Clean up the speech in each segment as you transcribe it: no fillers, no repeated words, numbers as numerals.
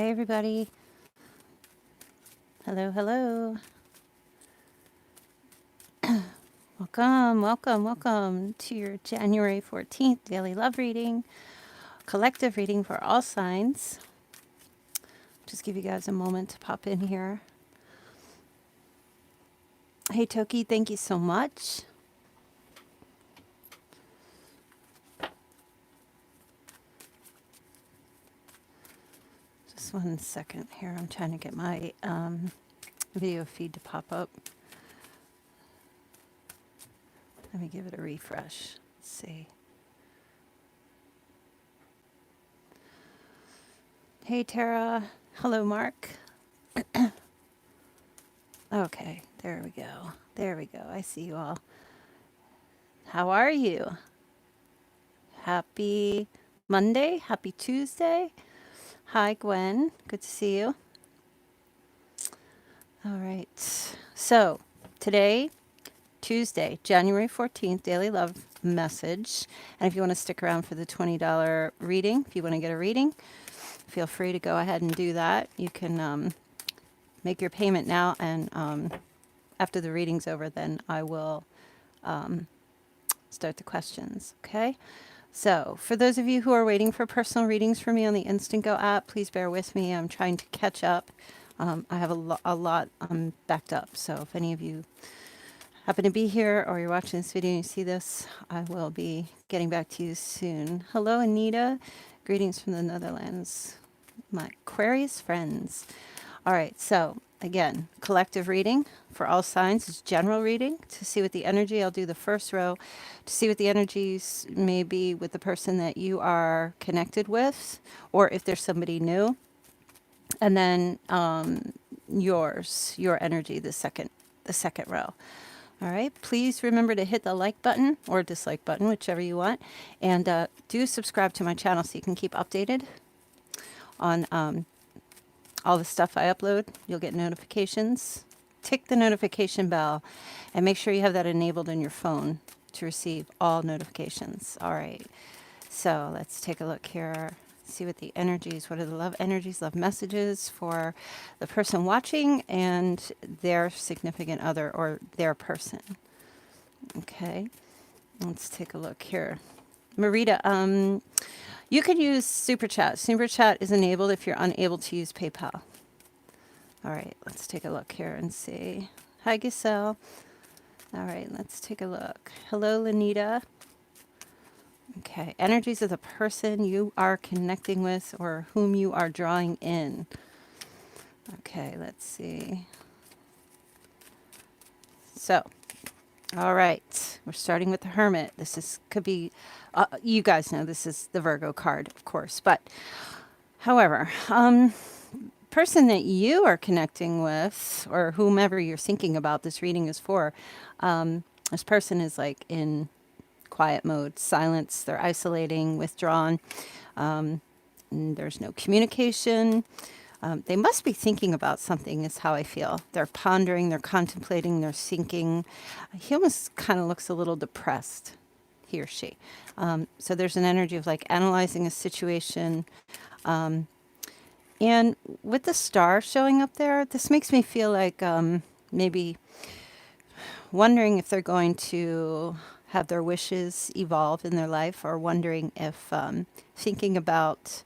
Hey, everybody. Hello, hello. Welcome, welcome, welcome to your January 14th daily love reading, collective reading for all signs. Just give you guys a moment to pop in here. Hey, Toki, thank you so much. Just 1 second here. I'm trying to get my video feed to pop up. Let me give it a refresh. Let's see. Hey, Tara. Hello, Mark. Okay, there we go. There we go. I see you all. How are you? Happy Monday. Happy Tuesday. Hi, Gwen. Good to see you. All right. So today, Tuesday, January 14th, Daily Love Message. And if you want to stick around for the $20 reading, if you want to get a reading, feel free to go ahead and do that. You can make your payment now, and after the reading's over, then I will start the questions, okay? So for those of you who are waiting for personal readings from me on the Instant Go app, please bear with me. I'm trying to catch up. I have a lot backed up. So if any of you happen to be here or you're watching this video and you see this, I will be getting back to you soon. Hello, Anita. Greetings from the Netherlands, my Aquarius friends. All right, so again, collective reading for all signs is general reading. To see what the energy, I'll do the first row. To see what the energies may be with the person that you are connected with, or if there's somebody new. And then your energy, the second row. All right, please remember to hit the like button or dislike button, whichever you want. And do subscribe to my channel so you can keep updated on all the stuff I upload. You'll get notifications. Tick the notification bell and make sure you have that enabled in your phone to receive all notifications. All right, so let's take a look here. See what the energies, what are the love energies, love messages for the person watching and their significant other or their person. Okay, let's take a look here. Marita, you could use Super Chat. Super Chat is enabled if you're unable to use PayPal. All right, let's take a look here and see. Hi, Giselle. All right, let's take a look. Hello, Lenita. Okay, energies of the person you are connecting with or whom you are drawing in. Okay, let's see. So, all right, we're starting with the Hermit. Could be, you guys know this is the Virgo card, of course. But, however, person that you are connecting with or whomever you're thinking about this reading is for, this person is like in quiet mode, silence. They're isolating, withdrawn. There's no communication. They must be thinking about something is how I feel. They're pondering, they're contemplating, they're thinking. He almost kind of looks a little depressed, he or she. So there's an energy of like analyzing a situation. And with the star showing up there, this makes me feel like maybe wondering if they're going to have their wishes evolve in their life, or wondering if thinking about,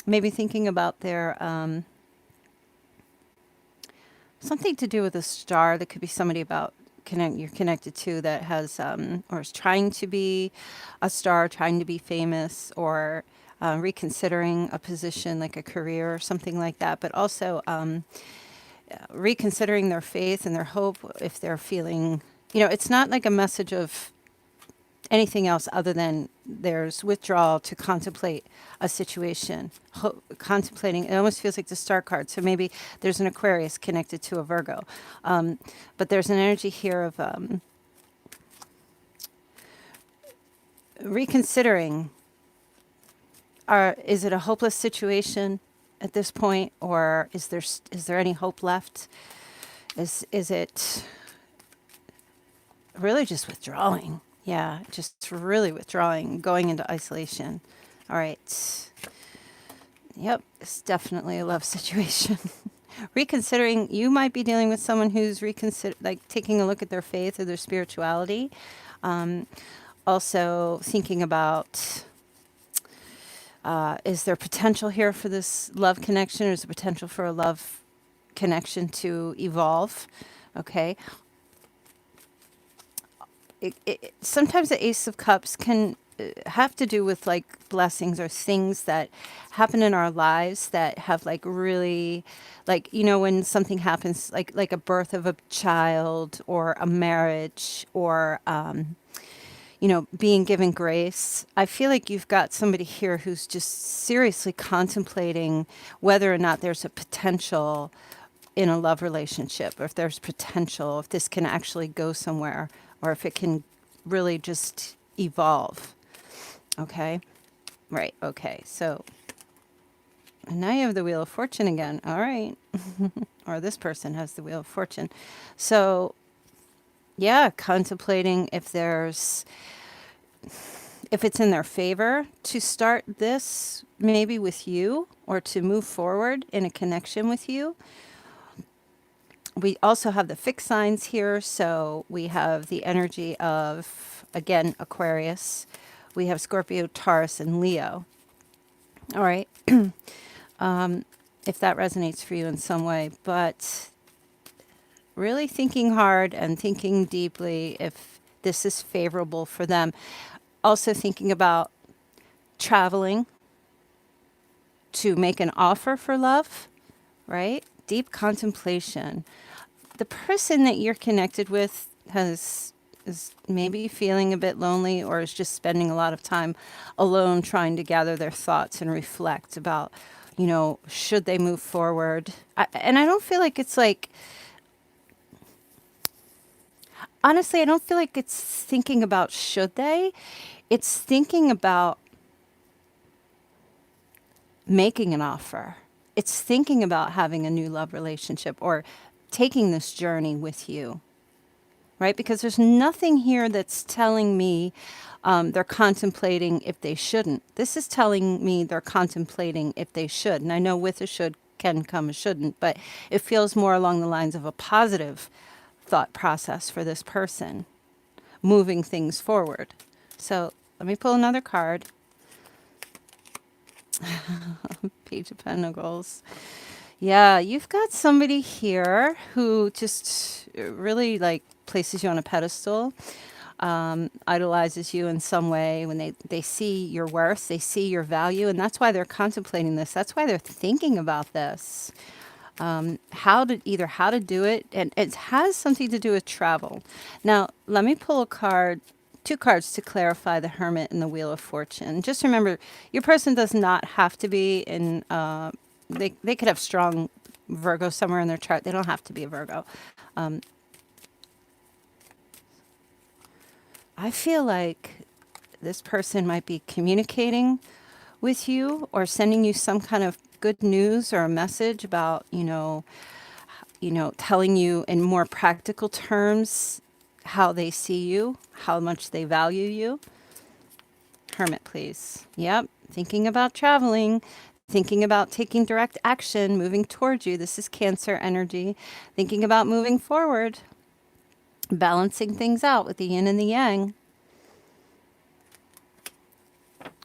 maybe thinking about their, something to do with a star. That could be somebody you're connected to that has, or is trying to be a star, trying to be famous, or reconsidering a position like a career or something like that, but also reconsidering their faith and their hope if they're feeling, it's not like a message of anything else other than there's withdrawal to contemplate a situation. Contemplating, it almost feels like the star card. So maybe there's an Aquarius connected to a Virgo. But there's an energy here of reconsidering. Is it a hopeless situation at this point, or is there any hope left? Is it really just withdrawing? Yeah, just really withdrawing, going into isolation. All right. Yep, it's definitely a love situation. Reconsidering, you might be dealing with someone who's like taking a look at their faith or their spirituality. Um, Also thinking about, is there potential here for this love connection, or is there potential for a love connection to evolve? Okay. Sometimes the Ace of Cups can have to do with like blessings or things that happen in our lives that have like really, like, you know, when something happens like a birth of a child or a marriage or you know, being given grace. I feel like you've got somebody here who's just seriously contemplating whether or not there's a potential in a love relationship, or if there's potential, if this can actually go somewhere, or if it can really just evolve. Okay. Right. Okay. So, and now you have the Wheel of Fortune again. All right. Or this person has the Wheel of Fortune. So, yeah, contemplating if it's in their favor to start this maybe with you, or to move forward in a connection with you. We also have the fixed signs here. So we have the energy of, again, Aquarius. We have Scorpio, Taurus, and Leo. All right. If that resonates for you in some way. But really thinking hard and thinking deeply if this is favorable for them. Also thinking about traveling to make an offer for love, right? Deep contemplation. The person that you're connected with is maybe feeling a bit lonely, or is just spending a lot of time alone trying to gather their thoughts and reflect about, you know, should they move forward? And I don't feel like it's like, honestly, I don't feel like it's thinking about should they. It's thinking about making an offer. It's thinking about having a new love relationship, or taking this journey with you, right? Because there's nothing here that's telling me they're contemplating if they shouldn't. This is telling me they're contemplating if they should. And I know with a should can come a shouldn't, but it feels more along the lines of a positive thought process for this person, moving things forward. So let me pull another card. Page of Pentacles. Yeah, you've got somebody here who just really like places you on a pedestal, idolizes you in some way. When they see your worth, they see your value, and that's why they're contemplating this. That's why they're thinking about this. How to do it, and it has something to do with travel. Now, let me pull a card, two cards to clarify the Hermit and the Wheel of Fortune. Just remember, your person does not have to be in. They could have strong Virgo somewhere in their chart. They don't have to be a Virgo. I feel like this person might be communicating with you, or sending you some kind of good news or a message about, telling you in more practical terms how they see you, how much they value you. Hermit, please. Yep. Thinking about traveling, thinking about taking direct action, moving towards you. This is Cancer energy. Thinking about moving forward, balancing things out with the yin and the yang.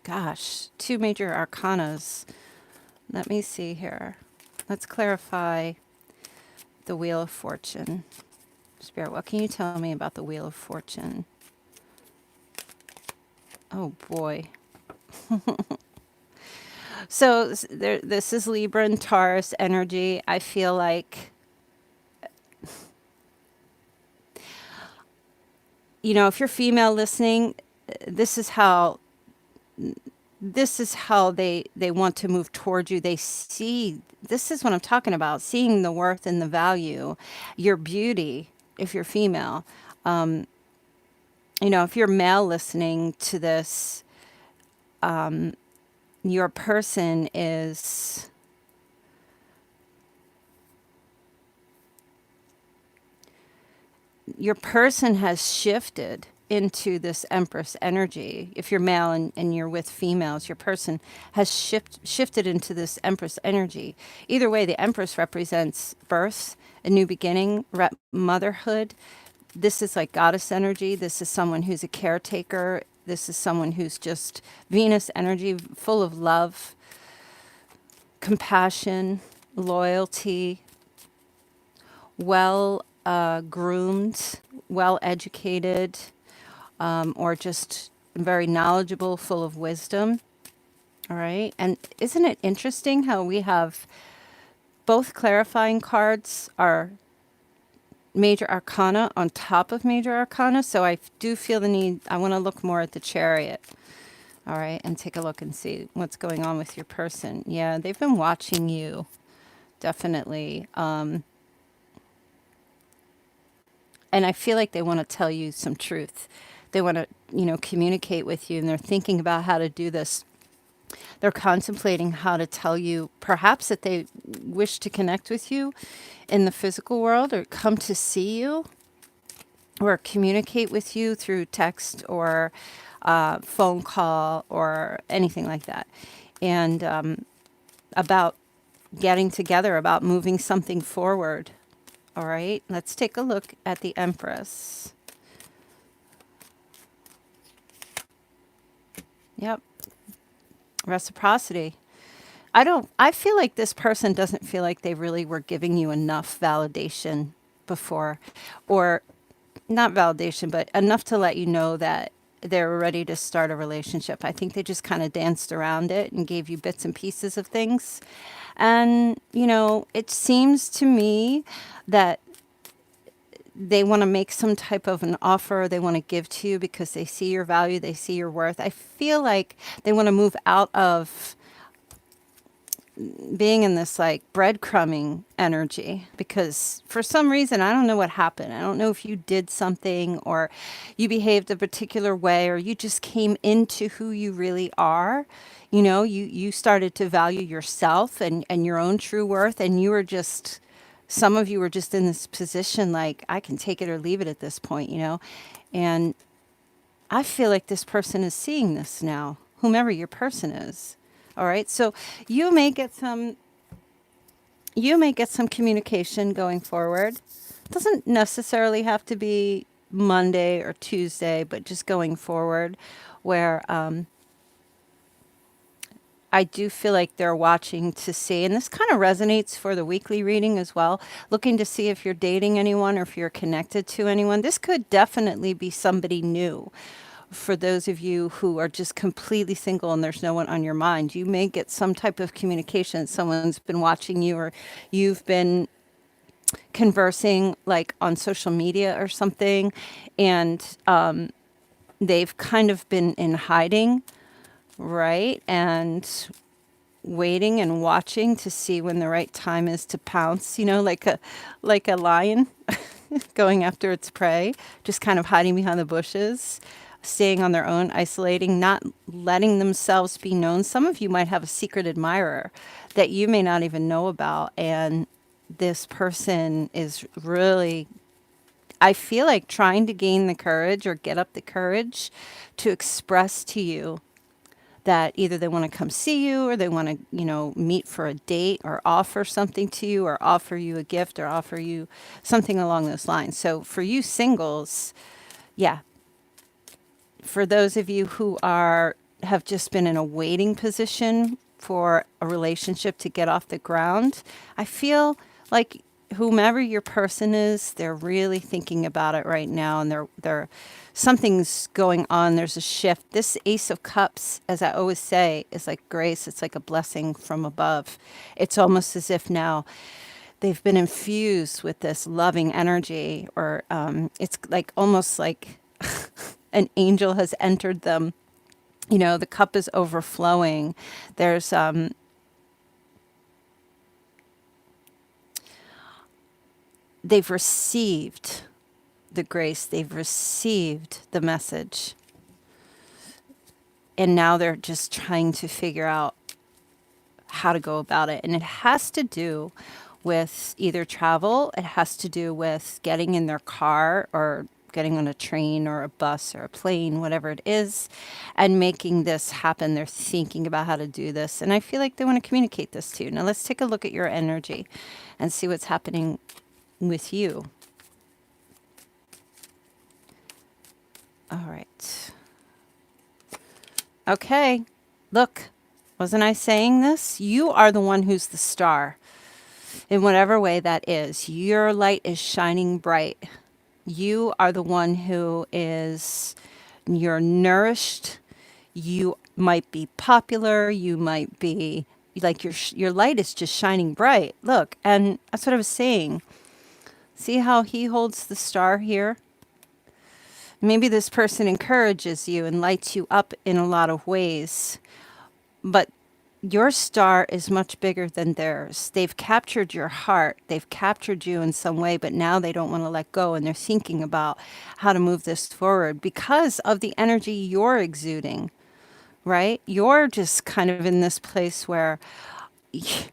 Gosh, two major arcanas. Let me see here. Let's clarify the Wheel of Fortune. Spirit, what can you tell me about the Wheel of Fortune? Oh boy. So this is Libra and Taurus energy. I feel like, if you're female listening, this is how they want to move towards you. They see, this is what I'm talking about, seeing the worth and the value, your beauty, if you're female. If you're male listening to this, your person is, has shifted into this Empress energy. If you're male and you're with females, your person has shifted into this Empress energy. Either way, the Empress represents birth, a new beginning, motherhood. This is like goddess energy. This is someone who's a caretaker. This is someone who's just Venus energy, full of love, compassion, loyalty, well groomed, well educated, or just very knowledgeable, full of wisdom. All right. And isn't it interesting how we have both clarifying cards are major arcana on top of major arcana? So I do feel the need, I want to look more at the chariot. All right. And take a look and see what's going on with your person. Yeah, they've been watching you. Definitely. And I feel like they want to tell you some truth. They want to, communicate with you, and they're thinking about how to do this. They're contemplating how to tell you perhaps that they wish to connect with you in the physical world, or come to see you, or communicate with you through text or phone call or anything like that. And about getting together, about moving something forward. All right, let's take a look at the Empress. Yep. Reciprocity. I feel like this person doesn't feel like they really were giving you enough validation before, or not validation, but enough to let you know that they're ready to start a relationship. I think they just kind of danced around it and gave you bits and pieces of things. And, it seems to me that they want to make some type of an offer they want to give to you because they see your value, they see your worth. I feel like they want to move out of being in this like breadcrumbing energy, because for some reason, I don't know what happened. I don't know if you did something, or you behaved a particular way, or you just came into who you really are. You started to value yourself and your own true worth, and you were just, some of you were just in this position like, I can take it or leave it at this point. And I feel like this person is seeing this now, whomever your person is. All right. So you may get some communication going forward. It doesn't necessarily have to be Monday or Tuesday, but just going forward, where I do feel like they're watching to see, and this kind of resonates for the weekly reading as well, looking to see if you're dating anyone or if you're connected to anyone. This could definitely be somebody new. For those of you who are just completely single and there's no one on your mind, you may get some type of communication. Someone's been watching you, or you've been conversing like on social media or something, and they've kind of been in hiding, right? And waiting and watching to see when the right time is to pounce, like a lion going after its prey, just kind of hiding behind the bushes, staying on their own, isolating, not letting themselves be known. Some of you might have a secret admirer that you may not even know about. And this person is really, I feel like, trying to gain the courage or get up the courage to express to you that either they want to come see you, or they want to, meet for a date, or offer something to you, or offer you a gift, or offer you something along those lines. So for you singles, yeah. For those of you who have just been in a waiting position for a relationship to get off the ground, I feel like whomever your person is, they're really thinking about it right now, and they're something's going on. There's a shift. This Ace of Cups, as I always say, is like grace. It's like a blessing from above. It's almost as if now they've been infused with this loving energy, or it's like almost like an angel has entered them. The cup is overflowing. There's they've received the grace, they've received the message, and now they're just trying to figure out how to go about it. And it has to do with either travel, it has to do with getting in their car or getting on a train or a bus or a plane, whatever it is, and making this happen. They're thinking about how to do this. And I feel like they want to communicate this to you. Now let's take a look at your energy and see what's happening with you. All right. Okay. Look, wasn't I saying this? You are the one who's the star. In whatever way that is, your light is shining bright. You are the one who you're nourished. You might be popular. You might be like your light is just shining bright. Look, and that's what I was saying. See how he holds the star here? Maybe this person encourages you and lights you up in a lot of ways, but your star is much bigger than theirs. They've captured your heart. They've captured you in some way, but now they don't want to let go, and they're thinking about how to move this forward because of the energy you're exuding, right? You're just kind of in this place where, like,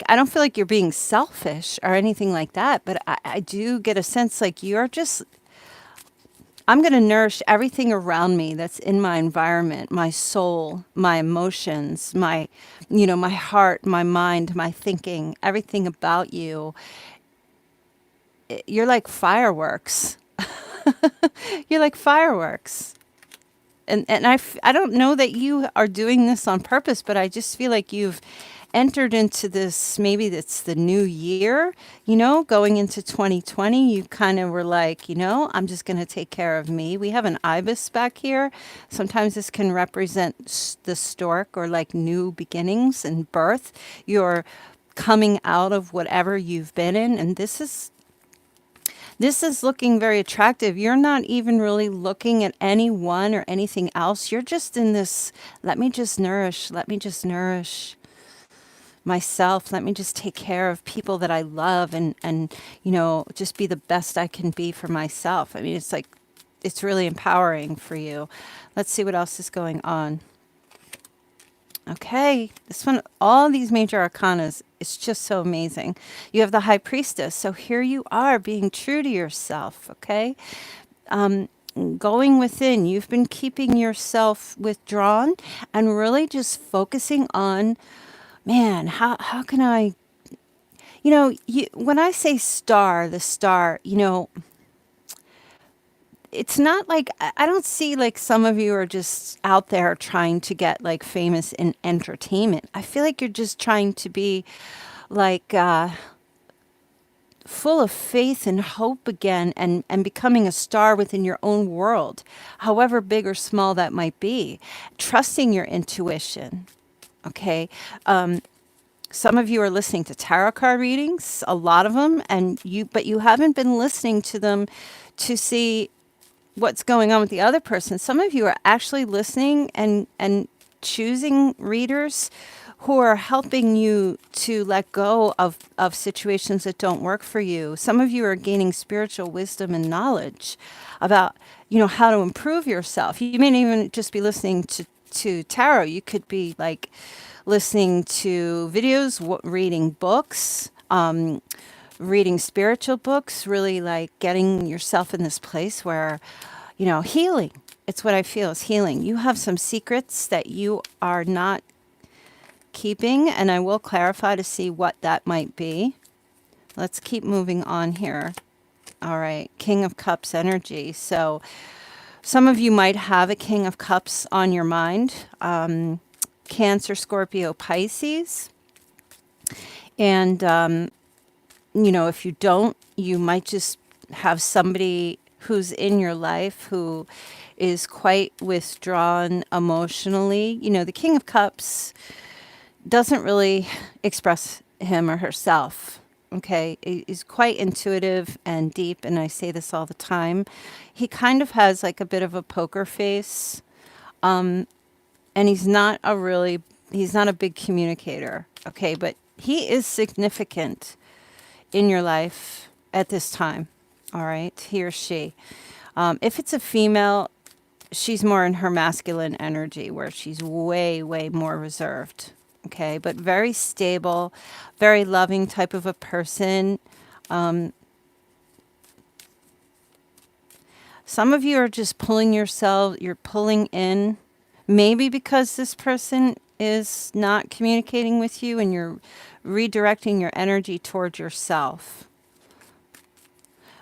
I don't feel like you're being selfish or anything like that, but I do get a sense like you're just, I'm going to nourish everything around me that's in my environment, my soul, my emotions, my heart, my mind, my thinking, everything about you. You're like fireworks. You're like fireworks. And I don't know that you are doing this on purpose, but I just feel like you've entered into this, maybe it's the new year, going into 2020, you kind of were like, I'm just going to take care of me. We have an ibis back here. Sometimes this can represent the stork or like new beginnings and birth. You're coming out of whatever you've been in. And this is looking very attractive. You're not even really looking at anyone or anything else. You're just in this, let me just nourish myself. Let me just take care of people that I love and just be the best I can be for myself. I mean, it's like, it's really empowering for you. Let's see what else is going on. Okay, this one, all these major arcanas, it's just so amazing. You have the High Priestess. So here you are being true to yourself, okay? Going within, you've been keeping yourself withdrawn and really just focusing on, man, how can I, when I say star, the star, it's not like, I don't see like some of you are just out there trying to get like famous in entertainment. I feel like you're just trying to be like full of faith and hope again and becoming a star within your own world, however big or small that might be. Trusting your intuition. Okay. Some of you are listening to tarot card readings, a lot of them, but you haven't been listening to them to see what's going on with the other person. Some of you are actually listening and choosing readers who are helping you to let go of situations that don't work for you. Some of you are gaining spiritual wisdom and knowledge about, how to improve yourself. You may not even just be listening to tarot. You could be like listening to videos, reading books, reading spiritual books, really like getting yourself in this place where, healing. It's what I feel is healing. You have some secrets that you are not keeping, and I will clarify to see what that might be. Let's keep moving on here. All right, King of Cups energy. So some of you might have a King of Cups on your mind. Cancer, Scorpio, Pisces. And, if you don't, you might just have somebody who's in your life who is quite withdrawn emotionally. The King of Cups doesn't really express him or herself. Okay, he's quite intuitive and deep, and I say this all the time. He kind of has like a bit of a poker face, and he's not a big communicator. Okay, but he is significant in your life at this time. All right, he or she. If it's a female, she's more in her masculine energy where she's way, way more reserved. Okay, but very stable, very loving type of a person. Some of you are just you're pulling in, maybe because this person is not communicating with you and you're redirecting your energy towards yourself.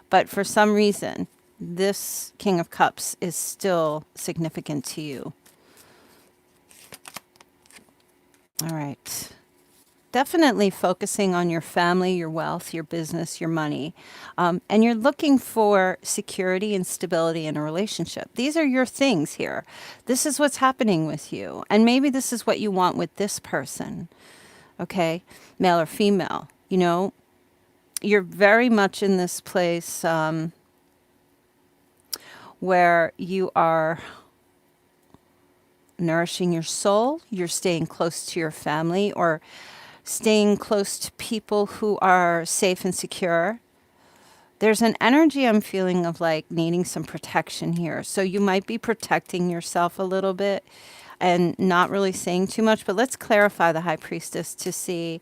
But for some reason, this King of Cups is still significant to you. All right. Definitely focusing on your family, your wealth, your business, your money. And you're looking for security and stability in a relationship. These are your things here. This is what's happening with you. And maybe this is what you want with this person. Okay? Male or female. You know, you're very much in this place where you are nourishing your soul. You're staying close to your family or staying close to people who are safe and secure. There's an energy I'm feeling of like needing some protection here. So you might be protecting yourself a little bit and not really saying too much. But let's clarify the High Priestess to see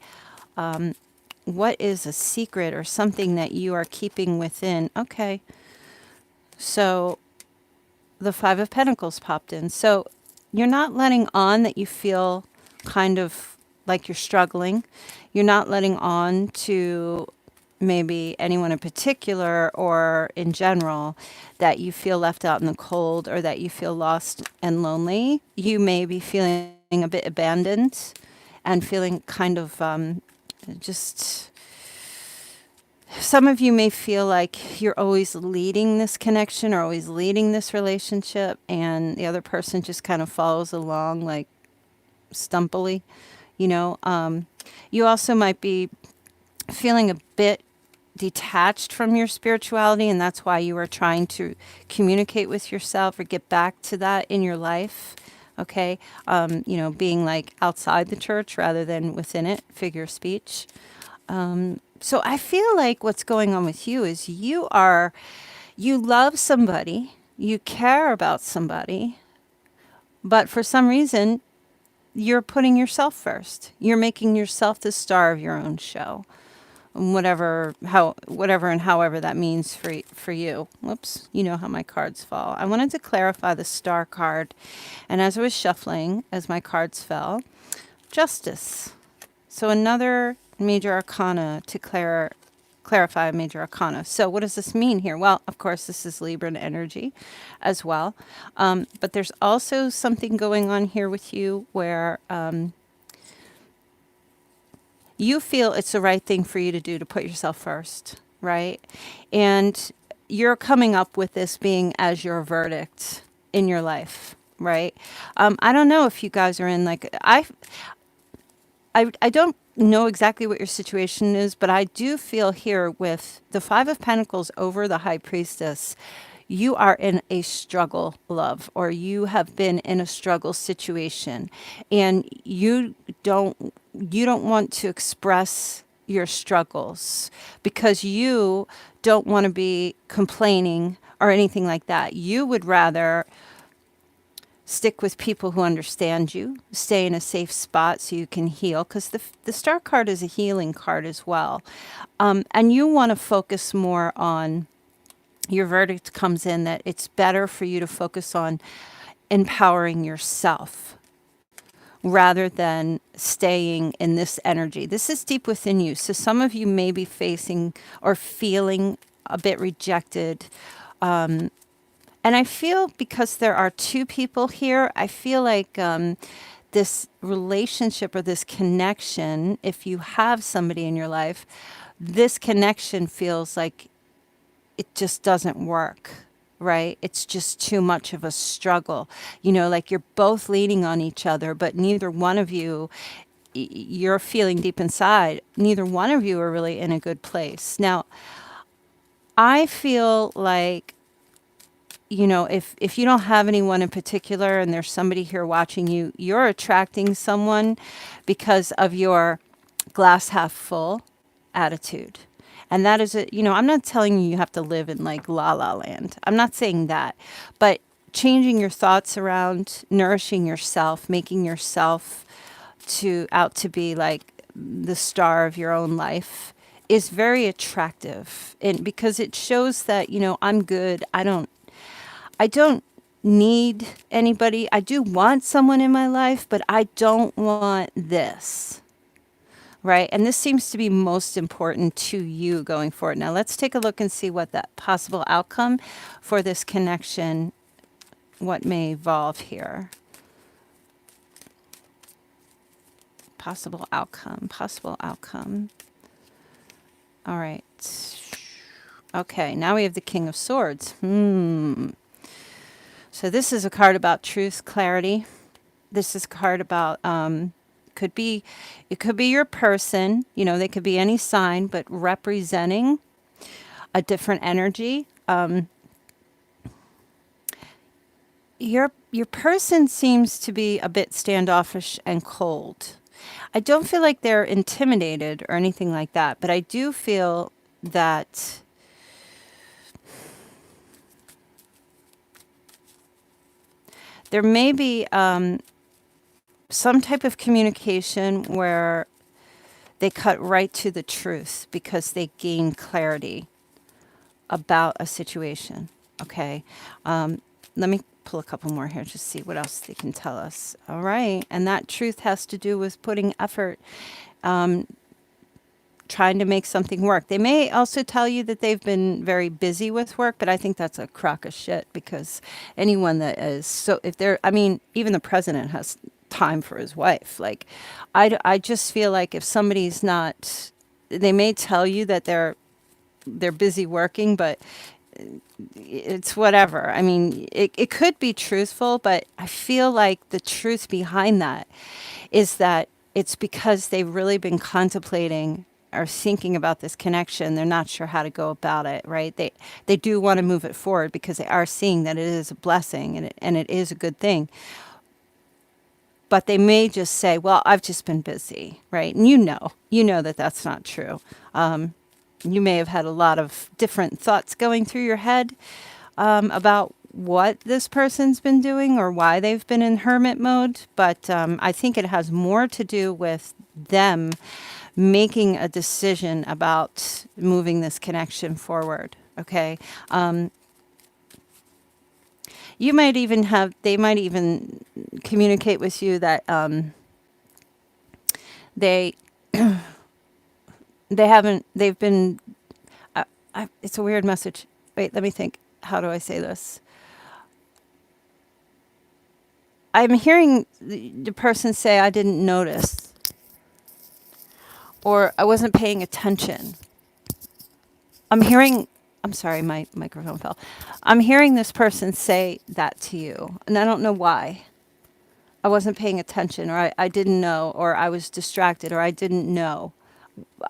what is a secret or something that you are keeping within. Okay. So the Five of Pentacles popped in. So you're not letting on that you feel kind of like you're struggling. You're not letting on to maybe anyone in particular or in general that you feel left out in the cold or that you feel lost and lonely. You may be feeling a bit abandoned and feeling kind of just... Some of you may feel like you're always leading this connection or always leading this relationship, and the other person just kind of follows along like stumpily. You know, you also might be feeling a bit detached from your spirituality, and that's why you are trying to communicate with yourself or get back to that in your life. Okay. You know, being like outside the church rather than within it, figure of speech. So I feel like what's going on with you is you love somebody, you care about somebody, but for some reason, you're putting yourself first. You're making yourself the star of your own show. Whatever and however that means for you. Whoops, you know how my cards fall. I wanted to clarify the star card. And as I was shuffling, as my cards fell, Justice. So another major arcana to clarify a major arcana. So what does this mean here? Well, of course, this is Libran energy as well. But there's also something going on here with you where you feel it's the right thing for you to do to put yourself first, right? And you're coming up with this being as your verdict in your life, right? I don't know if you guys are in like, I don't know exactly what your situation is, but I do feel here with the Five of Pentacles over the High Priestess, you are in a struggle, love, or you have been in a struggle situation, and you don't want to express your struggles because you don't want to be complaining or anything like that. You would rather stick with people who understand you, stay in a safe spot so you can heal, because the Star card is a healing card as well. And you want to focus more on, your verdict comes in that it's better for you to focus on empowering yourself rather than staying in this energy. This is deep within you. So some of you may be facing or feeling a bit rejected. And I feel because there are two people here, I feel like this relationship or this connection, if you have somebody in your life, this connection feels like it just doesn't work, right? It's just too much of a struggle. You know, like you're both leaning on each other, but neither one of you, you're feeling deep inside, neither one of you are really in a good place. Now, I feel like, you know, if you don't have anyone in particular and there's somebody here watching you, you're attracting someone because of your glass half full attitude. And that is you know, I'm not telling you have to live in like la la land. I'm not saying that, but changing your thoughts around, nourishing yourself, making yourself out to be like the star of your own life is very attractive. And because it shows that, you know, I'm good. I don't need anybody. I do want someone in my life, but I don't want this. Right? And this seems to be most important to you going forward. Now, let's take a look and see what that possible outcome for this connection, what may evolve here. Possible outcome, possible outcome. All right. Okay, now we have the King of Swords. So this is a card about truth, clarity. This is a card about it could be your person, you know, they could be any sign, but representing a different energy. Your person seems to be a bit standoffish and cold. I don't feel like they're intimidated or anything like that, but I do feel that there may be some type of communication where they cut right to the truth because they gain clarity about a situation. Okay. Let me pull a couple more here, just see what else they can tell us. All right. And that truth has to do with putting effort, trying to make something work. They may also tell you that they've been very busy with work, but I think that's a crock of shit because anyone that is so, if they're, I mean, even the president has time for his wife. Like, I just feel like if somebody's not, they may tell you that they're busy working, but it's whatever. I mean, it could be truthful, but I feel like the truth behind that is that it's because they've really been contemplating or thinking about this connection. They're not sure how to go about it, right? They do want to move it forward because they are seeing that it is a blessing and it is a good thing. But they may just say, well, I've just been busy, right? And you know that that's not true. You may have had a lot of different thoughts going through your head about what this person's been doing or why they've been in hermit mode. But I think it has more to do with them making a decision about moving this connection forward. Okay. You might even have, they might even communicate with you that they they've been, it's a weird message. Wait, let me think. How do I say this? I'm hearing the person say, I didn't notice, or I wasn't paying attention. I'm sorry, my microphone fell. I'm hearing this person say that to you, and I don't know why. I wasn't paying attention, or I didn't know, or I was distracted, or I didn't know.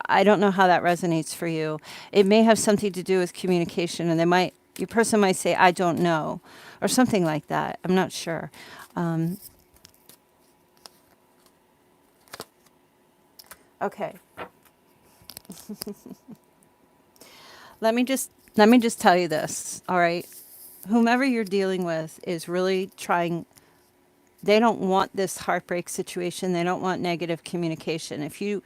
I don't know how that resonates for you. It may have something to do with communication, and your person might say, I don't know, or something like that. I'm not sure. Okay. Let me just tell you this, all right? Whomever you're dealing with is really trying. They don't want this heartbreak situation. They don't want negative communication. If you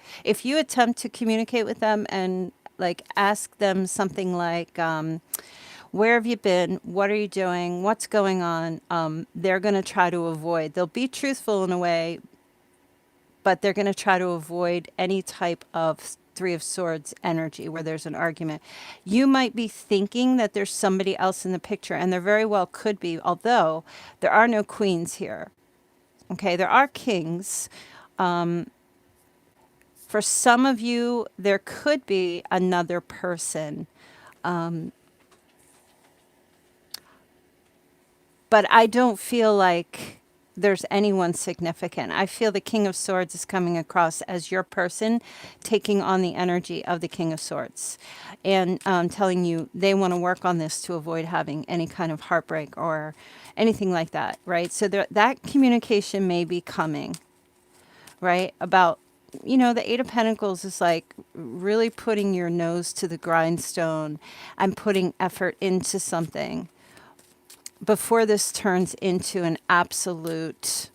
attempt to communicate with them and like ask them something like, where have you been? What are you doing? What's going on? They're going to try to avoid. They'll be truthful in a way, but they're going to try to avoid any type of Three of Swords energy where there's an argument. You might be thinking that there's somebody else in the picture, and there very well could be, although there are no queens here. Okay, there are kings. For some of you, there could be another person. But I don't feel like there's anyone significant. I feel the King of Swords is coming across as your person taking on the energy of the King of Swords and telling you they want to work on this to avoid having any kind of heartbreak or anything like that, right? So that communication may be coming, right? About, the Eight of Pentacles is like really putting your nose to the grindstone and putting effort into something before this turns into an absolute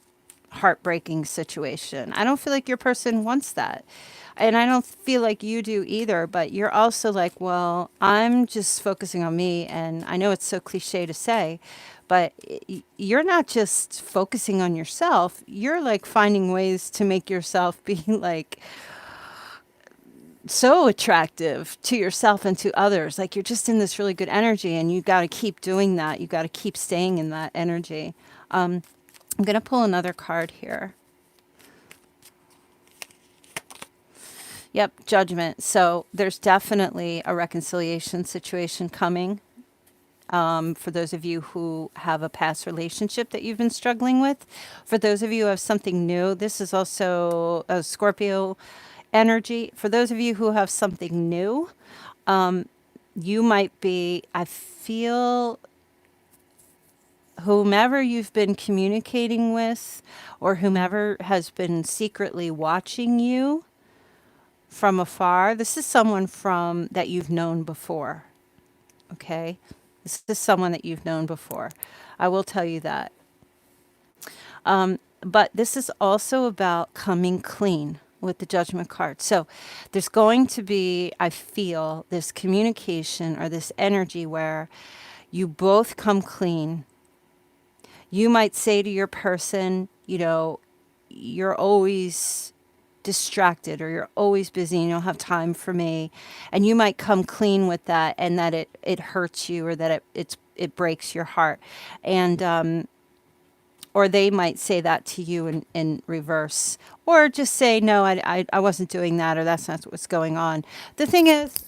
heartbreaking situation. I don't feel like your person wants that. and I don't feel like you do either, but you're also like, well, I'm just focusing on me. And I know it's so cliche to say, but you're not just focusing on yourself. You're like finding ways to make yourself be like so attractive to yourself and to others. Like you're just in this really good energy, and you got to keep doing that. You got to keep staying in that energy. I'm going to pull another card here. Yep, judgment. So there's definitely a reconciliation situation coming. For those of you who have a past relationship that you've been struggling with. For those of you who have something new, this is also a Scorpio energy. For those of you who have something new, you might be, I feel, whomever you've been communicating with or whomever has been secretly watching you from afar. This is someone from that you've known before. Okay? This is someone that you've known before. I will tell you that. But this is also about coming clean with the judgment card. So there's going to be, I feel, this communication or this energy where you both come clean. You might say to your person, you're always distracted or you're always busy and you don't have time for me. And you might come clean with that, and that it hurts you, or that it breaks your heart. And or they might say that to you in reverse, or just say, no, I wasn't doing that, or that's not what's going on. The thing is,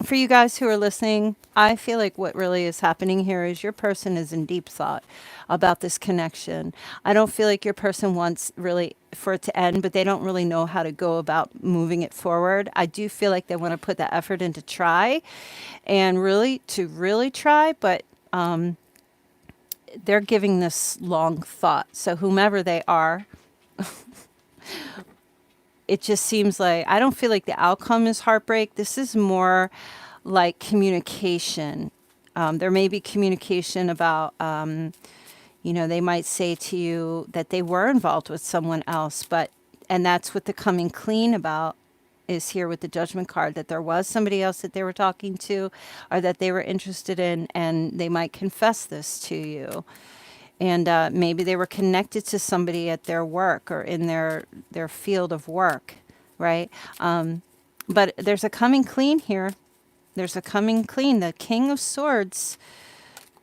for you guys who are listening, I feel like what really is happening here is your person is in deep thought about this connection. I don't feel like your person wants really for it to end, but they don't really know how to go about moving it forward. I do feel like they want to put that effort into try and really try, but they're giving this long thought. So whomever they are, it just seems like, I don't feel like the outcome is heartbreak. This is more like communication. There may be communication about, they might say to you that they were involved with someone else, and that's what the coming clean about is here with the judgment card, that there was somebody else that they were talking to or that they were interested in, and they might confess this to you. And maybe they were connected to somebody at their work or in their field of work, right? But there's a coming clean here. There's a coming clean. The King of Swords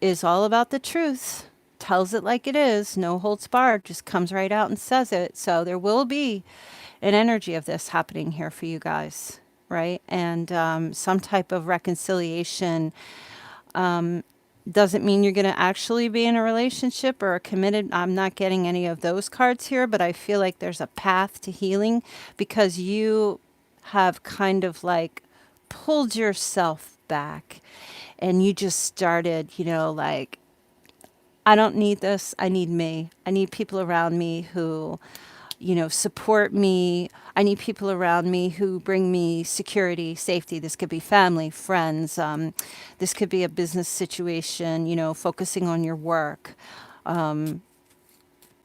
is all about the truth, tells it like it is, no holds barred, just comes right out and says it. So there will be an energy of this happening here for you guys, right? And some type of reconciliation. Doesn't mean you're going to actually be in a relationship or committed. I'm not getting any of those cards here, but I feel like there's a path to healing because you have kind of like pulled yourself back and you just started, like, I don't need this. I need me. I need people around me who, support me. I need people around me who bring me security, safety. This could be family, friends. This could be a business situation, focusing on your work.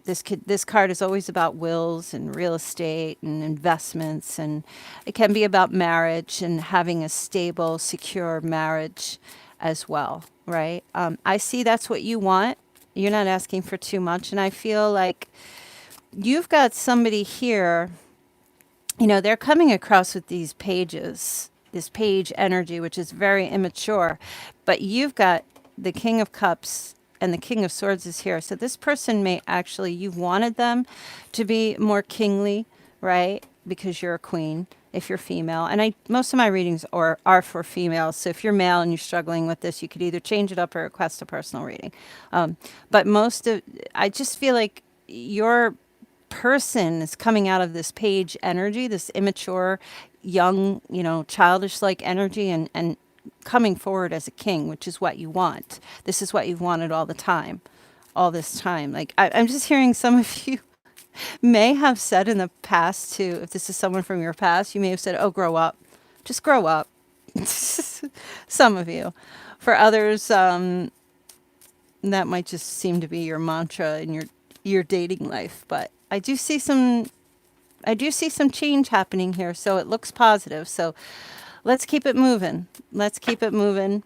This card is always about wills and real estate and investments, and it can be about marriage and having a stable, secure marriage as well, right? I see that's what you want. You're not asking for too much, and I feel like you've got somebody here, they're coming across with these pages, this page energy, which is very immature, but you've got the King of Cups and the King of Swords is here. So this person may actually, you've wanted them to be more kingly, right? Because you're a queen, if you're female. And most of my readings are for females. So if you're male and you're struggling with this, you could either change it up or request a personal reading. But I just feel like your person is coming out of this page energy, this immature, young, childish like energy, and coming forward as a king, which is what you want. This is what you've wanted all this time. Like I'm just hearing some of you may have said in the past too, if this is someone from your past, you may have said, oh, grow up, just grow up. Some of you. For others, that might just seem to be your mantra in your dating life. But I do see some I do see some change happening here, so it looks positive. So let's keep it moving. Let's keep it moving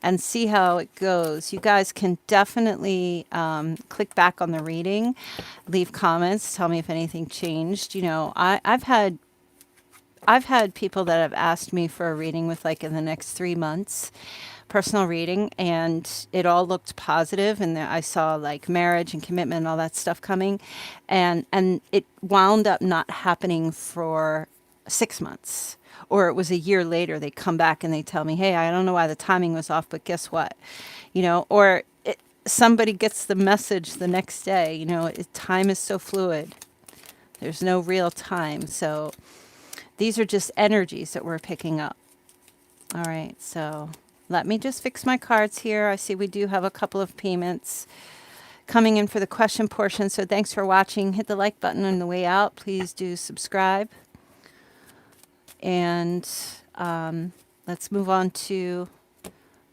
and see how it goes. You guys can definitely click back on the reading, leave comments, tell me if anything changed. You know, I've had people that have asked me for a reading with like in the next 3 months, personal reading, and it all looked positive, and I saw like marriage and commitment and all that stuff coming, and it wound up not happening for 6 months. Or it was a year later, they come back and they tell me, hey, I don't know why the timing was off, but guess what? You know, or somebody gets the message the next day. You know, time is so fluid. There's no real time. So these are just energies that we're picking up. All right, so let me just fix my cards here. I see we do have a couple of payments coming in for the question portion. So thanks for watching. Hit the like button on the way out. Please do subscribe. And let's move on to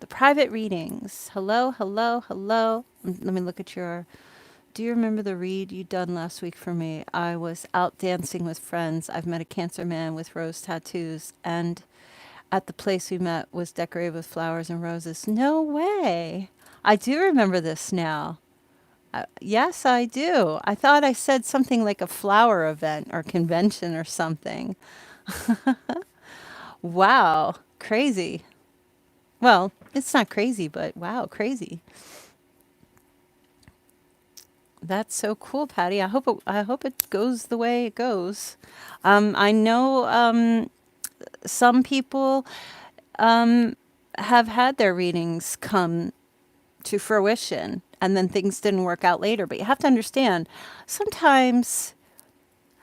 the private readings. Hello, hello, hello. Let me look at your... Do you remember the read you done last week for me? I was out dancing with friends. I've met a cancer man with rose tattoos, and at the place we met was decorated with flowers and roses. No way. I do remember this now. Yes, I do. I thought I said something like a flower event or convention or something. Wow. Crazy. Well, it's not crazy, but wow, crazy. That's so cool, Patty. I hope it goes the way it goes. I know some people have had their readings come to fruition, and then things didn't work out later. But you have to understand, sometimes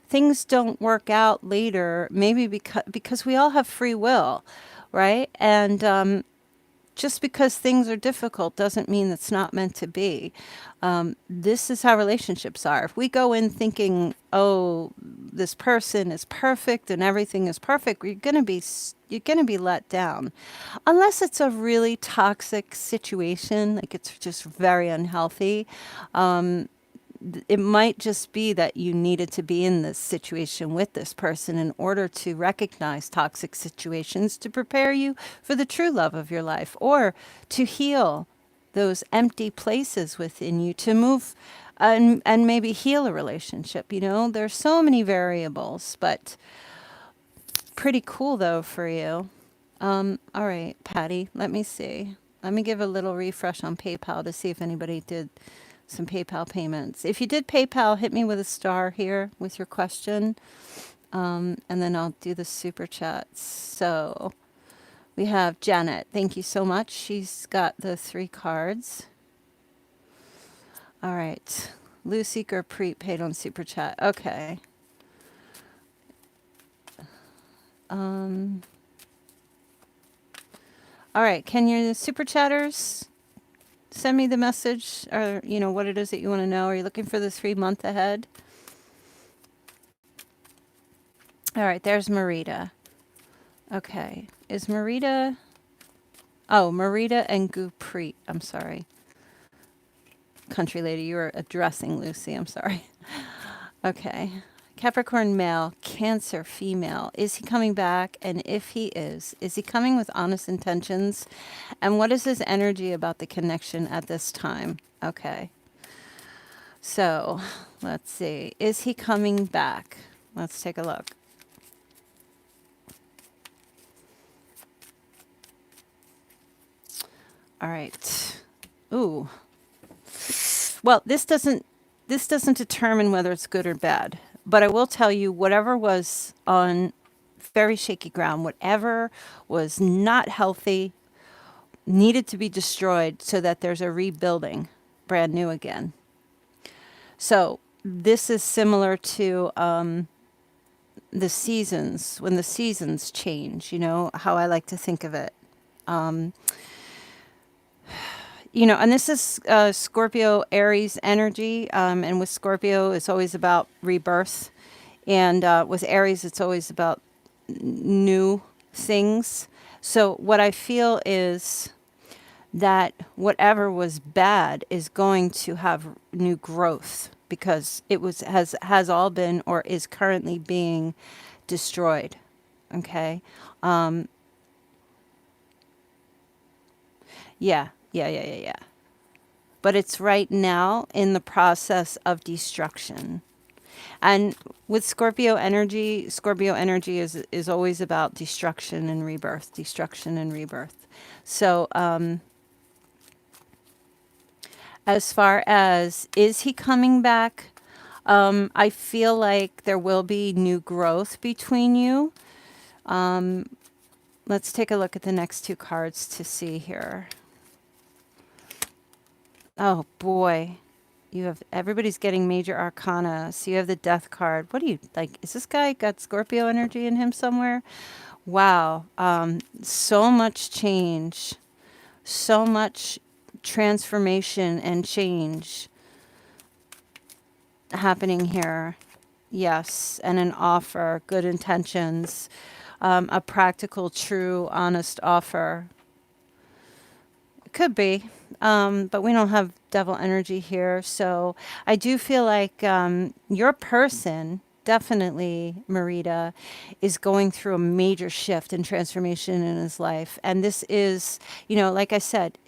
things don't work out later, maybe because we all have free will, right? And just because things are difficult doesn't mean it's not meant to be. This is how relationships are. If we go in thinking, oh, this person is perfect and everything is perfect, you're gonna be let down, unless it's a really toxic situation, like it's just very unhealthy. It might just be that you needed to be in this situation with this person in order to recognize toxic situations to prepare you for the true love of your life, or to heal those empty places within you, to move and maybe heal a relationship. You know, there's so many variables, but pretty cool though for you. All right, Patty, let me see. Let me give a little refresh on PayPal to see if anybody did some PayPal payments. If you did PayPal, hit me with a star here with your question, and then I'll do the super chats. So we have Janet. Thank you so much. She's got the 3 cards. All right. Lucy Gurpreet paid on super chat. Okay. All right. Can your super chatters send me the message, or you know what it is that you want to know? Are you looking for the 3 month ahead? All right, there's Marita. Okay, is Marita... Oh, Marita and Gurpreet. I'm sorry. Country lady, you were addressing Lucy. I'm sorry. Okay. Capricorn male, Cancer female. Is he coming back? And if he is he coming with honest intentions? And what is his energy about the connection at this time? Okay. So, let's see. Is he coming back? Let's take a look. All right. Ooh. Well, this doesn't determine whether it's good or bad. But I will tell you, whatever was on very shaky ground, whatever was not healthy, needed to be destroyed so that there's a rebuilding, brand new again. So this is similar to the seasons, when the seasons change, you know, how I like to think of it. You know, and this is Scorpio Aries energy. And with Scorpio, it's always about rebirth. And with Aries, it's always about new things. So what I feel is that whatever was bad is going to have new growth. because it has all been or is currently being destroyed. Okay. Um, yeah. But it's right now in the process of destruction. And with Scorpio energy is always about destruction and rebirth, destruction and rebirth. So, as far as is he coming back, I feel like there will be new growth between you. Let's take a look at the next two cards to see here. Oh boy. You have everybody's getting major arcana. So you have the death card. What do you like? Is this guy got Scorpio energy in him somewhere? Wow. So much change. So much transformation and change happening here. Yes. And an offer, good intentions, a practical, true, honest offer. Could be, but we don't have devil energy here. So I do feel like your person, definitely, Marita, is going through a major shift and transformation in his life. And this is, like I said,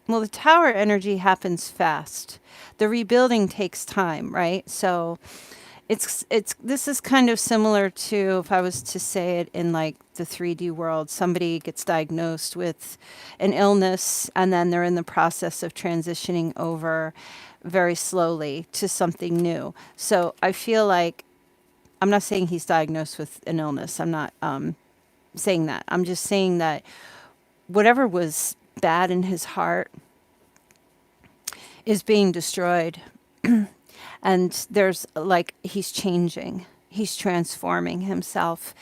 well, the tower energy happens fast. The rebuilding takes time, right? So this is kind of similar to, if I was to say it in like the 3D world, somebody gets diagnosed with an illness and then they're in the process of transitioning over very slowly to something new. So I feel like, I'm not saying he's diagnosed with an illness. I'm not saying that. I'm just saying that whatever was bad in his heart is being destroyed. And there's like, he's changing, he's transforming himself,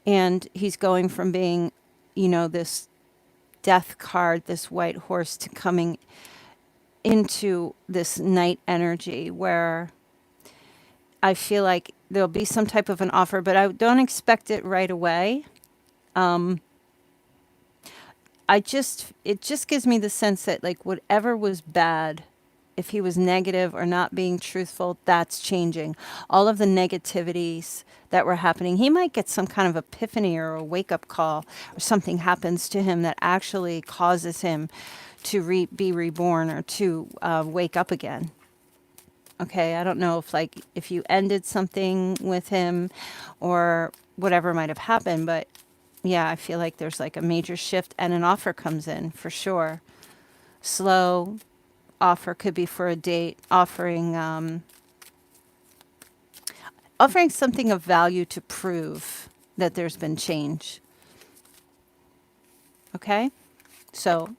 and he's going from being, this death card, this white horse, to coming into this knight energy where I feel like there'll be some type of an offer, but I don't expect it right away. It just gives me the sense that like whatever was bad, if he was negative or not being truthful, that's changing. All of the negativities that were happening, he might get some kind of epiphany or a wake-up call, or something happens to him that actually causes him to be reborn or to wake up again. Okay, I don't know if you ended something with him or whatever might have happened, but yeah, I feel like there's like a major shift and an offer comes in for sure. Slow offer, could be for a date, offering something of value to prove that there's been change. Okay, so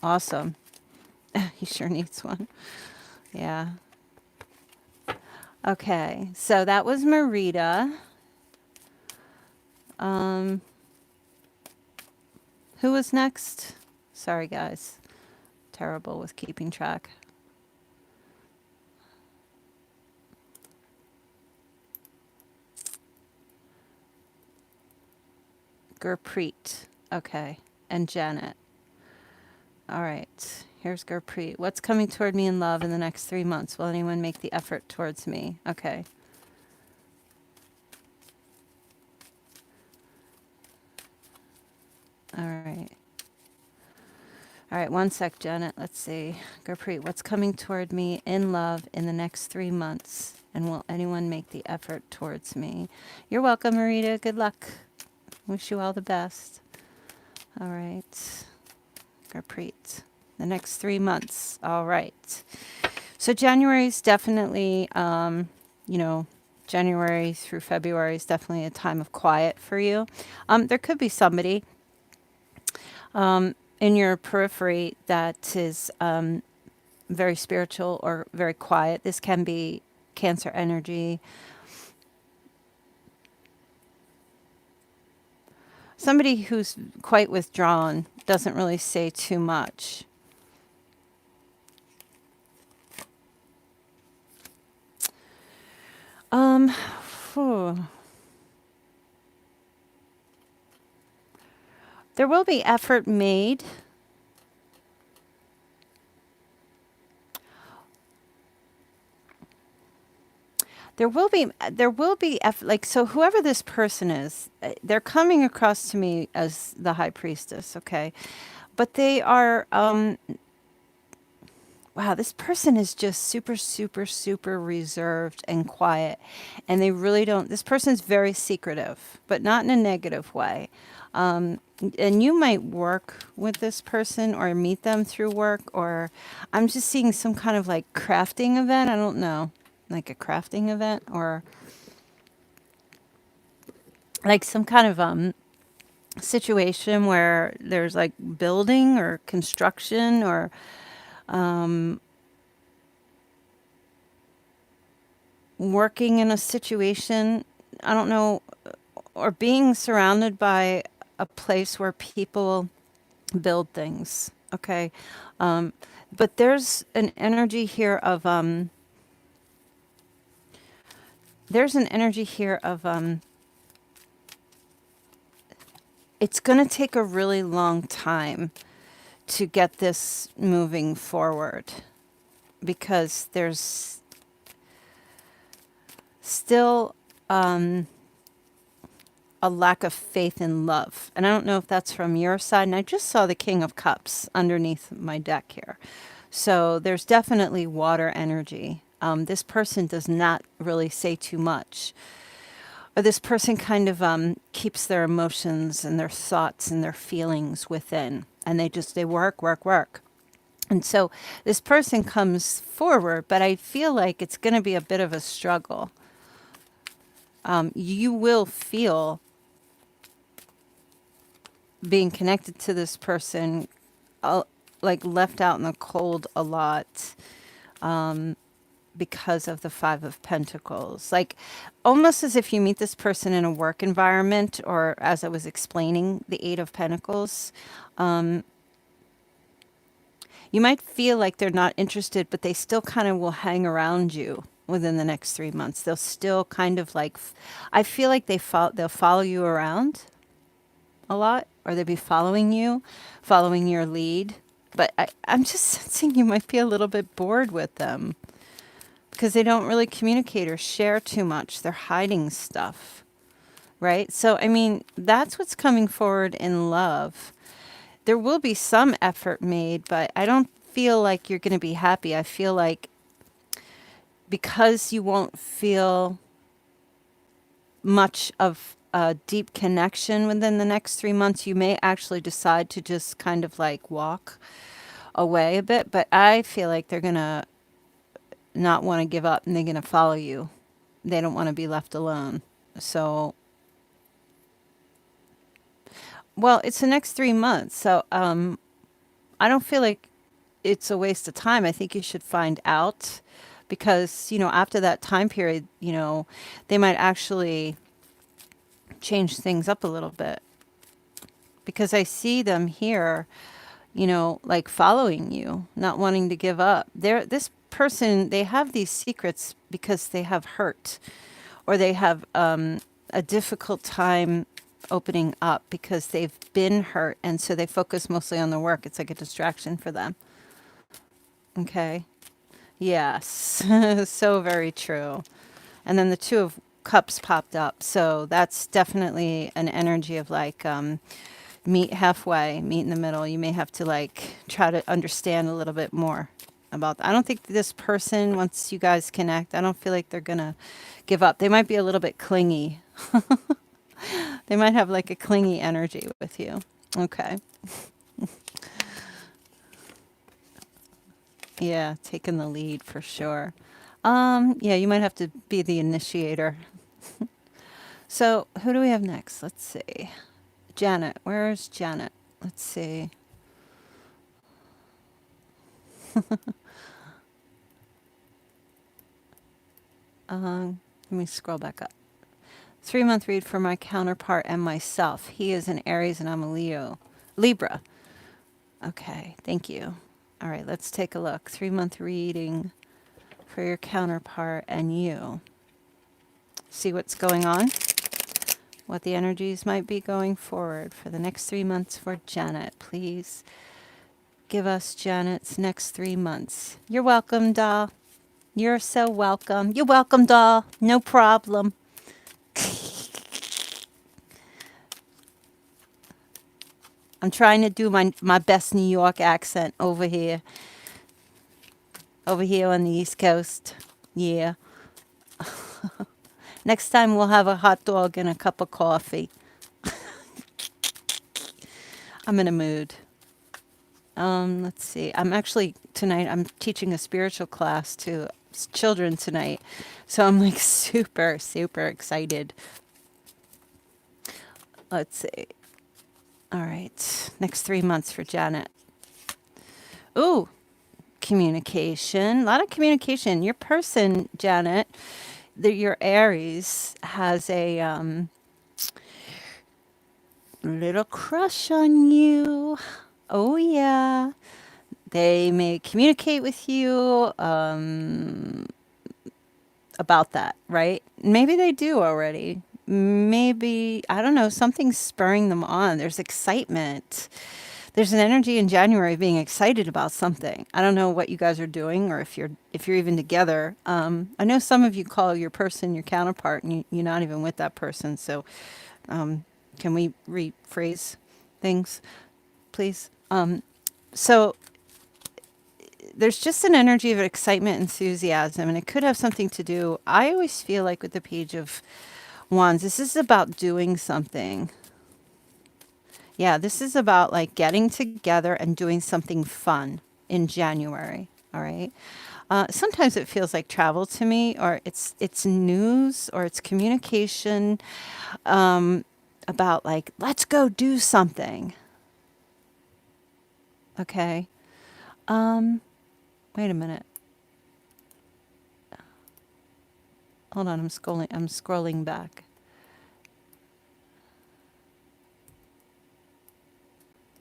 awesome. He sure needs one. Yeah. Okay, so that was Marita. Who was next? Sorry, guys. Terrible with keeping track. Gurpreet. Okay. And Janet. All right. Here's Gurpreet. What's coming toward me in love in the next 3 months? Will anyone make the effort towards me? Okay. All right. All right, one sec, Janet. Let's see. Gurpreet, what's coming toward me in love in the next 3 months? And will anyone make the effort towards me? You're welcome, Marita. Good luck. Wish you all the best. All right. Gurpreet, the next 3 months. All right. So January is definitely, January through February is definitely a time of quiet for you. There could be somebody in your periphery that is very spiritual or very quiet. This can be Cancer energy. Somebody who's quite withdrawn, doesn't really say too much. Phew. There will be effort made. like, so whoever this person is, they're coming across to me as the high priestess, okay? But they are, wow, this person is just super, super, super reserved and quiet. And they really don't, this person's very secretive, but not in a negative way. And you might work with this person or meet them through work, or I'm just seeing some kind of like crafting event. I don't know, like a crafting event, or like some kind of situation where there's like building or construction, or working in a situation, I don't know, or being surrounded by a place where people build things. Okay. But there's an energy here of, there's an energy here of, it's going to take a really long time to get this moving forward, because there's still a lack of faith and love. And I don't know if that's from your side. And I just saw the King of Cups underneath my deck here. So there's definitely water energy. This person does not really say too much. Or this person kind of keeps their emotions and their thoughts and their feelings within. And they work, work, work. And so this person comes forward, but I feel like it's going to be a bit of a struggle. You will feel being connected to this person, like left out in the cold a lot, because of the Five of Pentacles. Like almost as if you meet this person in a work environment, or as I was explaining, the Eight of Pentacles. You might feel like they're not interested, but they still kind of will hang around you within the next 3 months. They'll still kind of like, I feel like they'll follow you around a lot, or they'll be following you, following your lead. But I'm just sensing you might be a little bit bored with them, because they don't really communicate or share too much. They're hiding stuff, right? So, I mean, that's what's coming forward in love. There will be some effort made, but I don't feel like you're going to be happy. I feel like because you won't feel much of a deep connection within the next 3 months, you may actually decide to just kind of like walk away a bit. But I feel like they're going to not want to give up, and they're going to follow you. They don't want to be left alone. So, well, it's the next 3 months. So I don't feel like it's a waste of time. I think you should find out, because, after that time period, they might actually change things up a little bit, because I see them here, like following you, not wanting to give up. This person, they have these secrets because they have hurt, or they have a difficult time opening up because they've been hurt. And so they focus mostly on the work. It's like a distraction for them. Okay. Yes. So very true. And then the Two of Cups popped up. So that's definitely an energy of like, meet halfway, meet in the middle. You may have to like try to understand a little bit more about that. I don't think this person, once you guys connect, I don't feel like they're going to give up. They might be a little bit clingy. They might have like a clingy energy with you. Okay. Yeah, taking the lead for sure. Yeah, you might have to be the initiator. So who do we have next? Let's see. Janet. Where is Janet? Let's see. Let me scroll back up. 3-month read for my counterpart and myself. He is an Aries and I'm a Leo. Libra. Okay, thank you. All right, let's take a look. 3-month reading for your counterpart and you. See what's going on, what the energies might be going forward for the next 3 months for Janet. Please give us Janet's next 3 months. You're welcome, doll. You're so welcome. You're welcome, doll. No problem. I'm trying to do my best New York accent over here on the East Coast. Yeah. Next time we'll have a hot dog and a cup of coffee. I'm in a mood. Let's see. I'm teaching a spiritual class to children tonight. So I'm like super, super excited. Let's see. All right. Next 3 months for Janet. Ooh, communication. A lot of communication. Your person, Janet, your Aries has a little crush on you. Oh, yeah. They may communicate with you about that, right? Maybe they do already. Maybe, I don't know, something's spurring them on. There's excitement. There's an energy in January of being excited about something. I don't know what you guys are doing or if you're even together. I know some of you call your person your counterpart and you're not even with that person. So can we rephrase things, please? So there's just an energy of excitement, enthusiasm, and it could have something to do. I always feel like with the Page of Wands, this is about doing something. Yeah, this is about like getting together and doing something fun in January. All right. Sometimes it feels like travel to me, or it's news, or it's communication about like let's go do something. Okay. Wait a minute. Hold on. I'm scrolling. I'm scrolling back.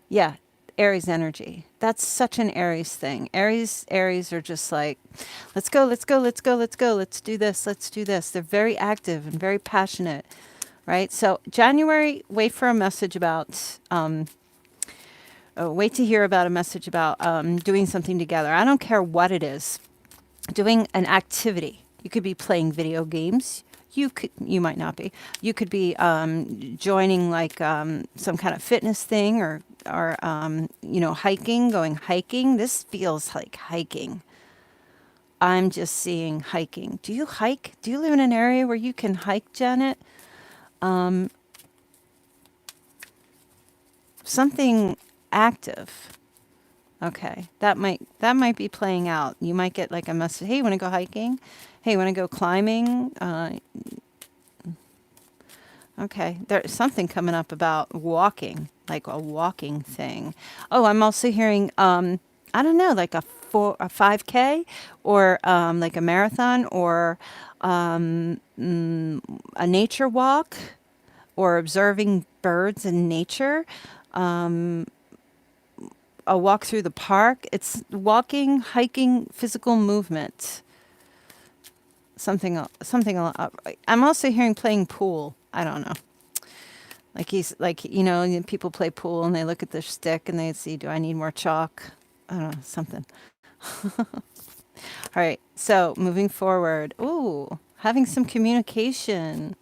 Yeah, Aries energy. That's such an Aries thing. Aries are just like, let's go, let's go, let's go, let's go, let's do this, let's do this. They're very active and very passionate, right? So January, wait for a message about, wait to hear about a message about doing something together. I don't care what it is. Doing an activity. You could be playing video games. You might not be. You could be joining like some kind of fitness thing, or hiking, going hiking. This feels like hiking. I'm just seeing hiking. Do you hike? Do you live in an area where you can hike, Janet? Something active. Okay, that might be playing out. You might get like a message. Hey, you want to go hiking? Hey, you want to go climbing? Okay, there's something coming up about walking, like a walking thing. Oh, I'm also hearing, I don't know, like a 5K, or like a marathon, or a nature walk, or observing birds in nature. A walk through the park. It's walking, hiking, physical movement. Something. I'm also hearing playing pool. I don't know. Like he's like, people play pool and they look at their stick and they see, do I need more chalk? I don't know, something. All right. So moving forward. Ooh, having some communication.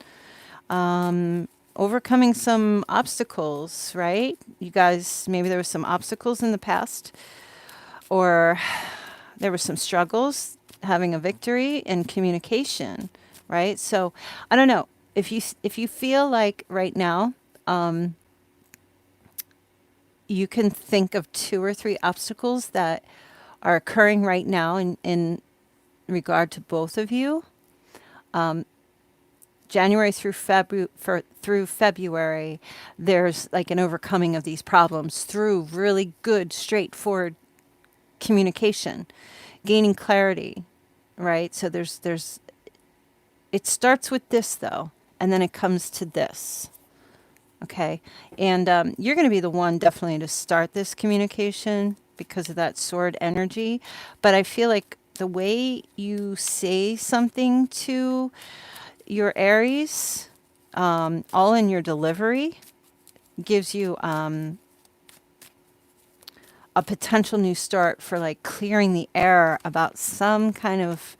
Overcoming some obstacles, right? You guys, maybe there were some obstacles in the past, or there were some struggles, having a victory in communication, right? So I don't know if you feel like right now you can think of 2 or 3 obstacles that are occurring right now in regard to both of you. January through February, there's like an overcoming of these problems through really good, straightforward communication, gaining clarity, right? So it starts with this though, and then it comes to this. Okay. And you're going to be the one definitely to start this communication because of that sword energy. But I feel like the way you say something to your Aries, all in your delivery, gives you a potential new start for like clearing the air about some kind of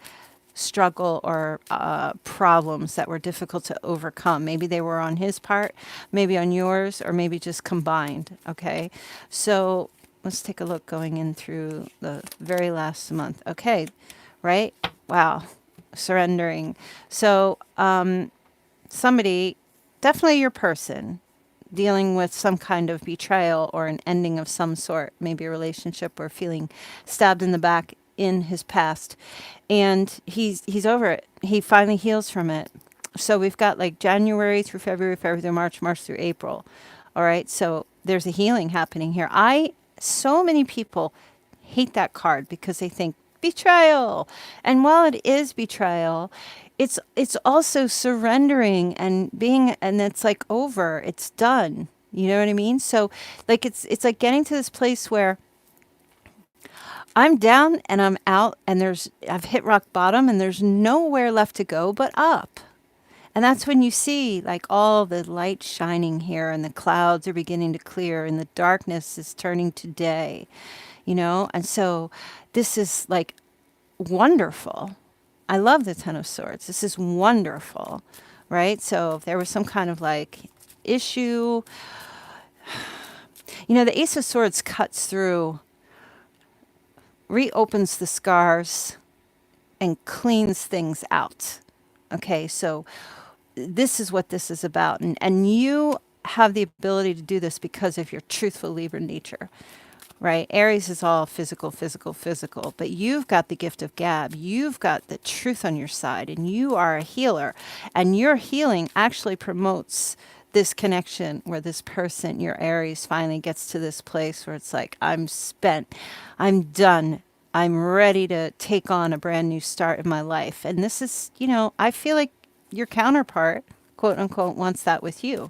struggle or problems that were difficult to overcome. Maybe they were on his part, maybe on yours, or maybe just combined. Okay. So let's take a look going in through the very last month. Okay. Right. Wow. Surrendering. So somebody, definitely your person, dealing with some kind of betrayal or an ending of some sort, maybe a relationship or feeling stabbed in the back in his past. And he's over it. He finally heals from it. So we've got like January through February, February through March, March through April. All right. So there's a healing happening here. So many people hate that card because they think betrayal. And while it is betrayal, it's also surrendering and being, and it's like over, it's done. You know what I mean? So like it's like getting to this place where I'm down and I'm out and I've hit rock bottom and there's nowhere left to go but up. And that's when you see like all the light shining here and the clouds are beginning to clear and the darkness is turning to day, you know? And so this is like wonderful. I love the Ten of Swords. This is wonderful, right? So if there was some kind of like issue, you know, the Ace of Swords cuts through, reopens the scars, and cleans things out. Okay, so this is what this is about. And you have the ability to do this because of your truthful Libra nature, right? Aries is all physical, physical, physical, but you've got the gift of gab. You've got the truth on your side, and you are a healer. And your healing actually promotes this connection where this person, your Aries, finally gets to this place where it's like, I'm spent, I'm done, I'm ready to take on a brand new start in my life. And this is, you know, I feel like your counterpart, quote unquote, wants that with you,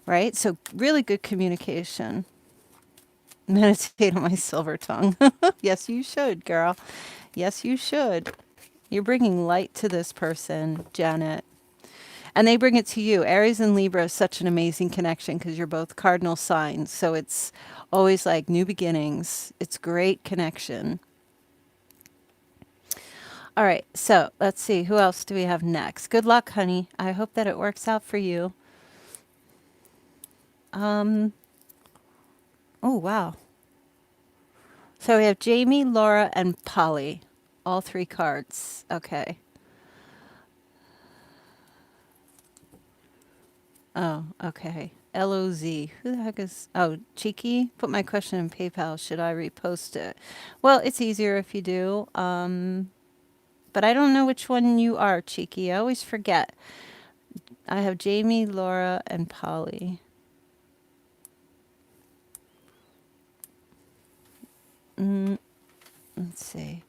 right? So really good communication. Meditate on my silver tongue. Yes, you should, girl. Yes, you should. You're bringing light to this person, Janet. And they bring it to you. Aries and Libra is such an amazing connection because you're both cardinal signs. So it's always like new beginnings. It's great connection. All right. So let's see. Who else do we have next? Good luck, honey. I hope that it works out for you. Oh, wow. So we have Jamie, Laura, and Polly. All three cards. Okay. Oh, okay. LOZ. Who the heck is... Oh, Cheeky? Put my question in PayPal. Should I repost it? Well, it's easier if you do. But I don't know which one you are, Cheeky. I always forget. I have Jamie, Laura, and Polly. Let's see.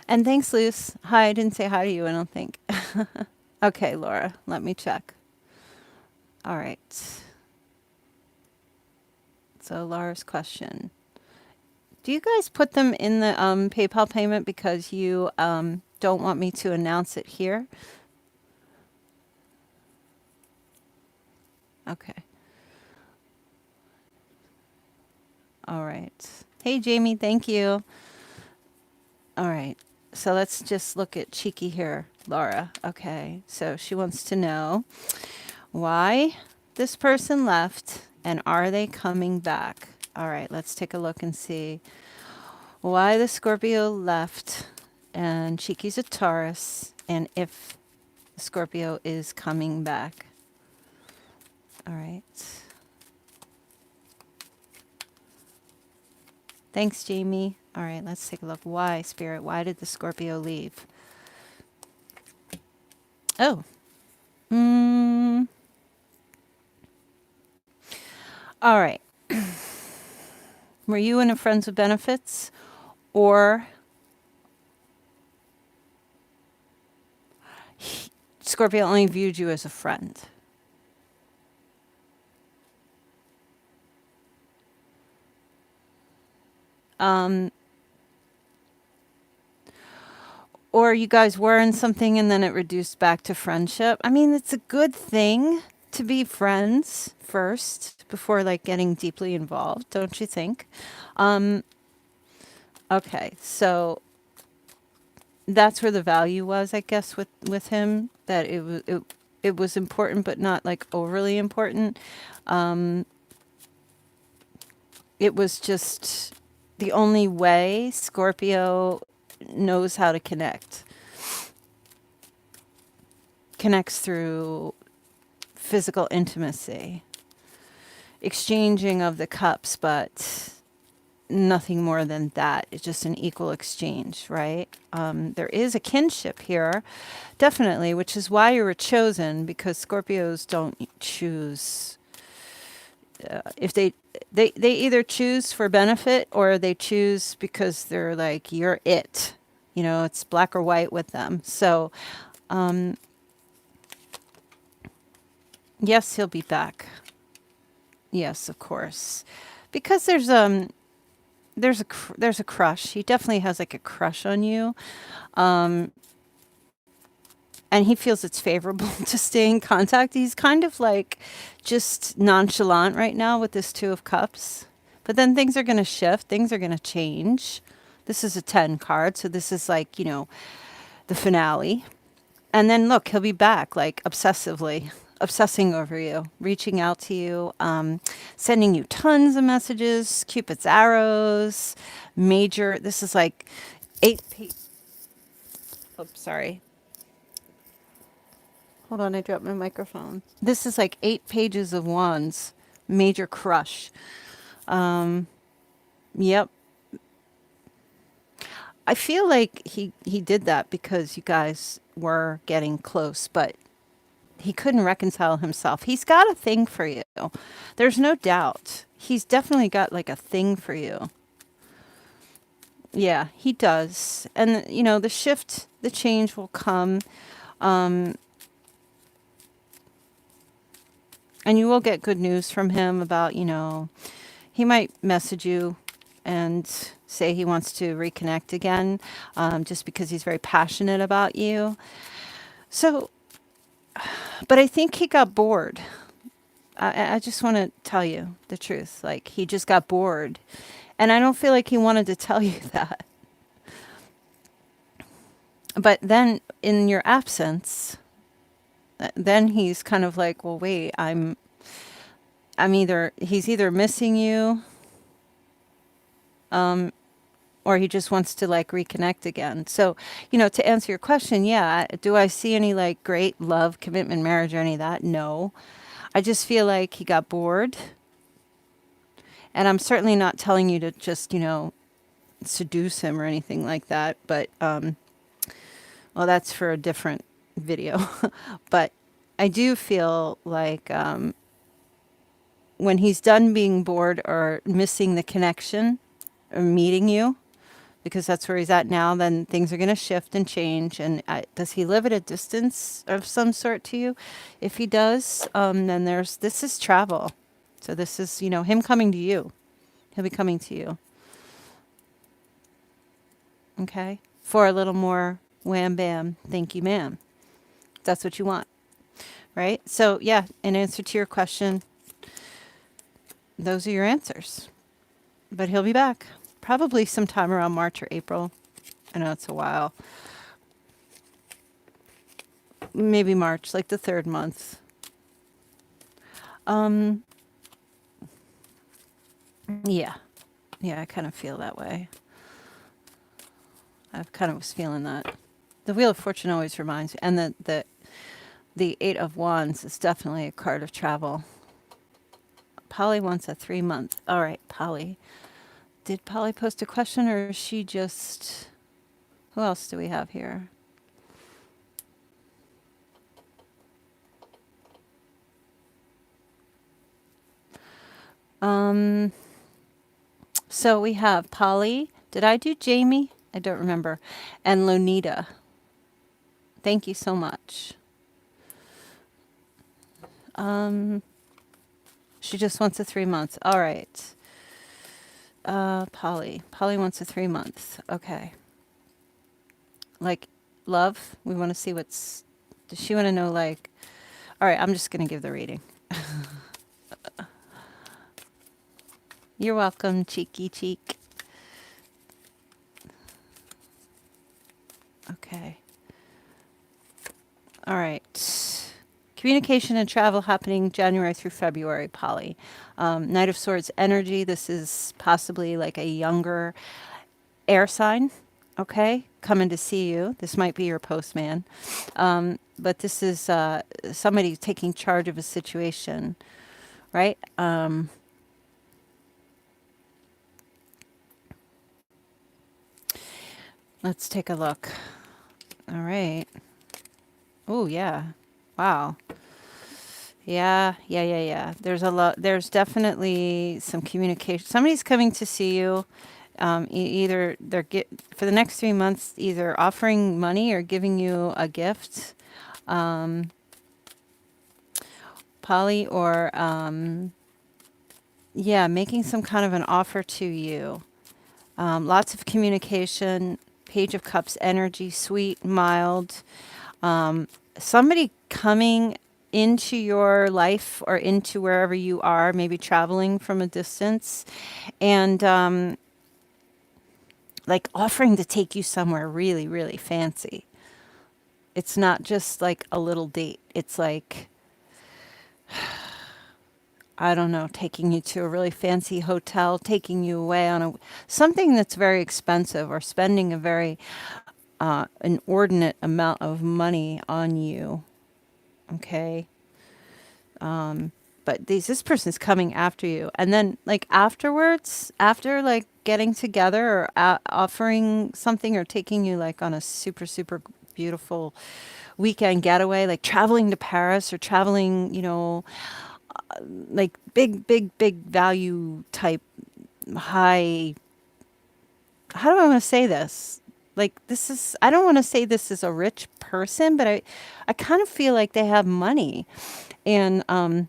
And thanks, Luce. Hi, I didn't say hi to you, I don't think. Okay, Laura, let me check. All right. So Laura's question. Do you guys put them in the PayPal payment because you don't want me to announce it here? Okay. All right. Hey, Jamie, thank you. All right. So let's just look at Cheeky here, Laura. Okay. So she wants to know why this person left and are they coming back? All right. Let's take a look and see why the Scorpio left. And Cheeky's a Taurus. And if the Scorpio is coming back. All right. Thanks, Jamie. All right, let's take a look. Why, Spirit? Why did the Scorpio leave? Oh. All right. Were you in a Friends with Benefits? Or Scorpio only viewed you as a friend? Or you guys were in something and then it reduced back to friendship. I mean, it's a good thing to be friends first before like getting deeply involved, don't you think? Okay, so that's where the value was, I guess, with him, that it was important, but not like overly important. Um, it was just the only way Scorpio knows how to connects through physical intimacy, exchanging of the cups, but nothing more than that. It's just an equal exchange, right? There is a kinship here, definitely, which is why you were chosen, because Scorpios don't choose. If they either choose for benefit, or they choose because they're like, you're it. You know, it's black or white with them. So, yes, he'll be back. Yes, of course. Because there's a crush. He definitely has like a crush on you. Um, and he feels it's favorable to stay in contact. He's kind of like just nonchalant right now with this Two of Cups. But then things are going to shift, things are going to change. This is a 10 card, so this is like, you know, the finale. And then look, he'll be back like obsessively, obsessing over you, reaching out to you, sending you tons of messages, Cupid's arrows, major. This is like eight. Oops, sorry. Hold on, I dropped my microphone. This is like 8 pages of wands, major crush. Um, yep. I feel like he did that because you guys were getting close, but he couldn't reconcile himself. He's got a thing for you. There's no doubt. He's definitely got like a thing for you. Yeah, he does. And you know, the shift, the change will come. Um, and you will get good news from him about, you know, he might message you and say he wants to reconnect again, just because he's very passionate about you. So, but I think he got bored. I just want to tell you the truth. Like, he just got bored. And I don't feel like he wanted to tell you that. But then in your absence, then he's kind of like, well, wait, he's either missing you, or he just wants to like reconnect again. So, you know, to answer your question, yeah, do I see any like great love, commitment, marriage, or any of that? No. I just feel like he got bored. And I'm certainly not telling you to just, you know, seduce him or anything like that. But, well, that's for a different video. But I do feel like when he's done being bored or missing the connection or meeting you, because that's where he's at now, then things are going to shift and change. And does he live at a distance of some sort to you? If he does, then this is travel. So this is, you know, him coming to you. He'll be coming to you. Okay? For a little more wham bam, thank you, ma'am. That's what you want. Right? So, yeah, in answer to your question, those are your answers. But he'll be back. Probably sometime around March or April. I know it's a while. Maybe March, like the third month. Yeah. Yeah, I kind of feel that way. I kind of was feeling that. The Wheel of Fortune always reminds me. And the Eight of Wands is definitely a card of travel. Polly wants a 3-month. All right, Polly. Did Polly post a question, or is she just... Who else do we have here? So we have Polly. Did I do Jamie? I don't remember. And Lenita. Thank you so much. She just wants a 3 months. All right. Polly. Polly wants a 3 month. Okay. Like, love? We want to see what's... Does she want to know, like... All right, I'm just going to give the reading. You're welcome, cheeky cheek. Okay. All right. Communication and travel happening January through February, Polly. Knight of Swords energy. This is possibly like a younger air sign, okay, coming to see you. This might be your postman. But this is somebody taking charge of a situation, right? Let's take a look. All right. Oh, yeah. Wow. Yeah. There's a lot. There's definitely some communication. Somebody's coming to see you. Either they're for the next 3 months, either offering money or giving you a gift, Polly, or yeah, making some kind of an offer to you. Lots of communication. Page of Cups energy, sweet, mild. Somebody coming into your life or into wherever you are, maybe traveling from a distance, and like offering to take you somewhere really, really fancy. It's not just like a little date. It's like, I don't know, taking you to a really fancy hotel, taking you away on a something that's very expensive, or spending a very inordinate amount of money on you. Okay. But this person's coming after you, and then like afterwards, after like getting together or offering something, or taking you like on a super super beautiful weekend getaway, like traveling to Paris, or traveling, like big value type, high, how do I want to say this? Like this is, I don't want to say this is a rich person, but I kind of feel like they have money, and I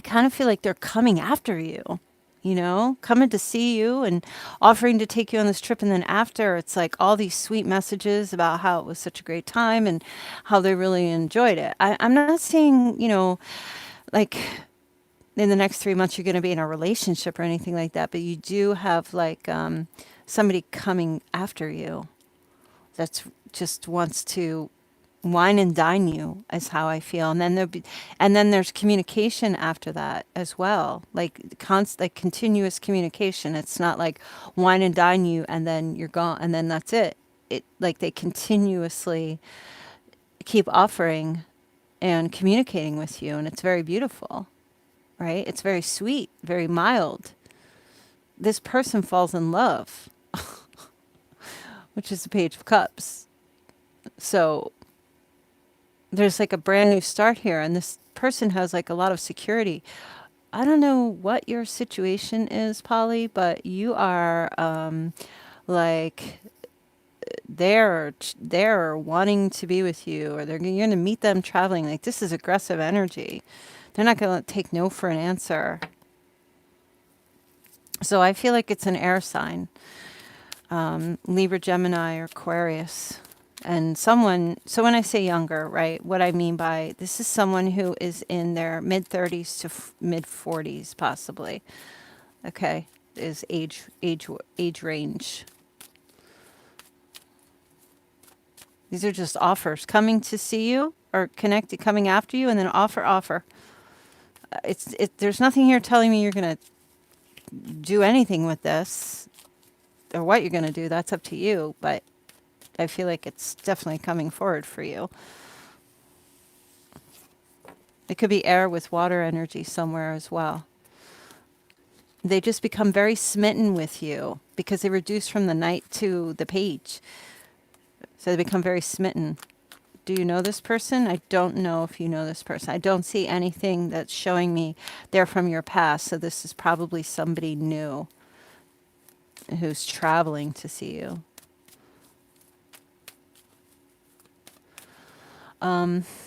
kind of feel like they're coming after you, coming to see you and offering to take you on this trip. And then after, it's like all these sweet messages about how it was such a great time and how they really enjoyed it. I'm not saying, like in the next 3 months you're going to be in a relationship or anything like that, but you do have like somebody coming after you that's just wants to wine and dine you, is how I feel. And then there's communication after that as well, like like continuous communication. It's not like wine and dine you and then you're gone and then that's it. It like they continuously keep offering and communicating with you, and it's very beautiful, right? It's very sweet, very mild. This person falls in love, which is the Page of Cups. So there's like a brand new start here, and this person has like a lot of security. I don't know what your situation is, Polly, but you are like they're wanting to be with you, or you're going to meet them traveling. Like this is aggressive energy. They're not going to take no for an answer. So I feel like it's an air sign, Libra, Gemini, or Aquarius. And someone, so when I say younger, right, what I mean by this is someone who is in their mid 30s to mid 40s, possibly. Okay, is age range. These are just offers coming to see you or connected, coming after you, and then offer. There's nothing here telling me you're going to do anything with this or what you're going to do. That's up to you, but I feel like it's definitely coming forward for you. It could be air with water energy somewhere as well. They just become very smitten with you because they reduce from the Knight to the Page. So they become very smitten. Do you know this person? I don't know if you know this person. I don't see anything that's showing me they're from your past. So this is probably somebody new who's traveling to see you.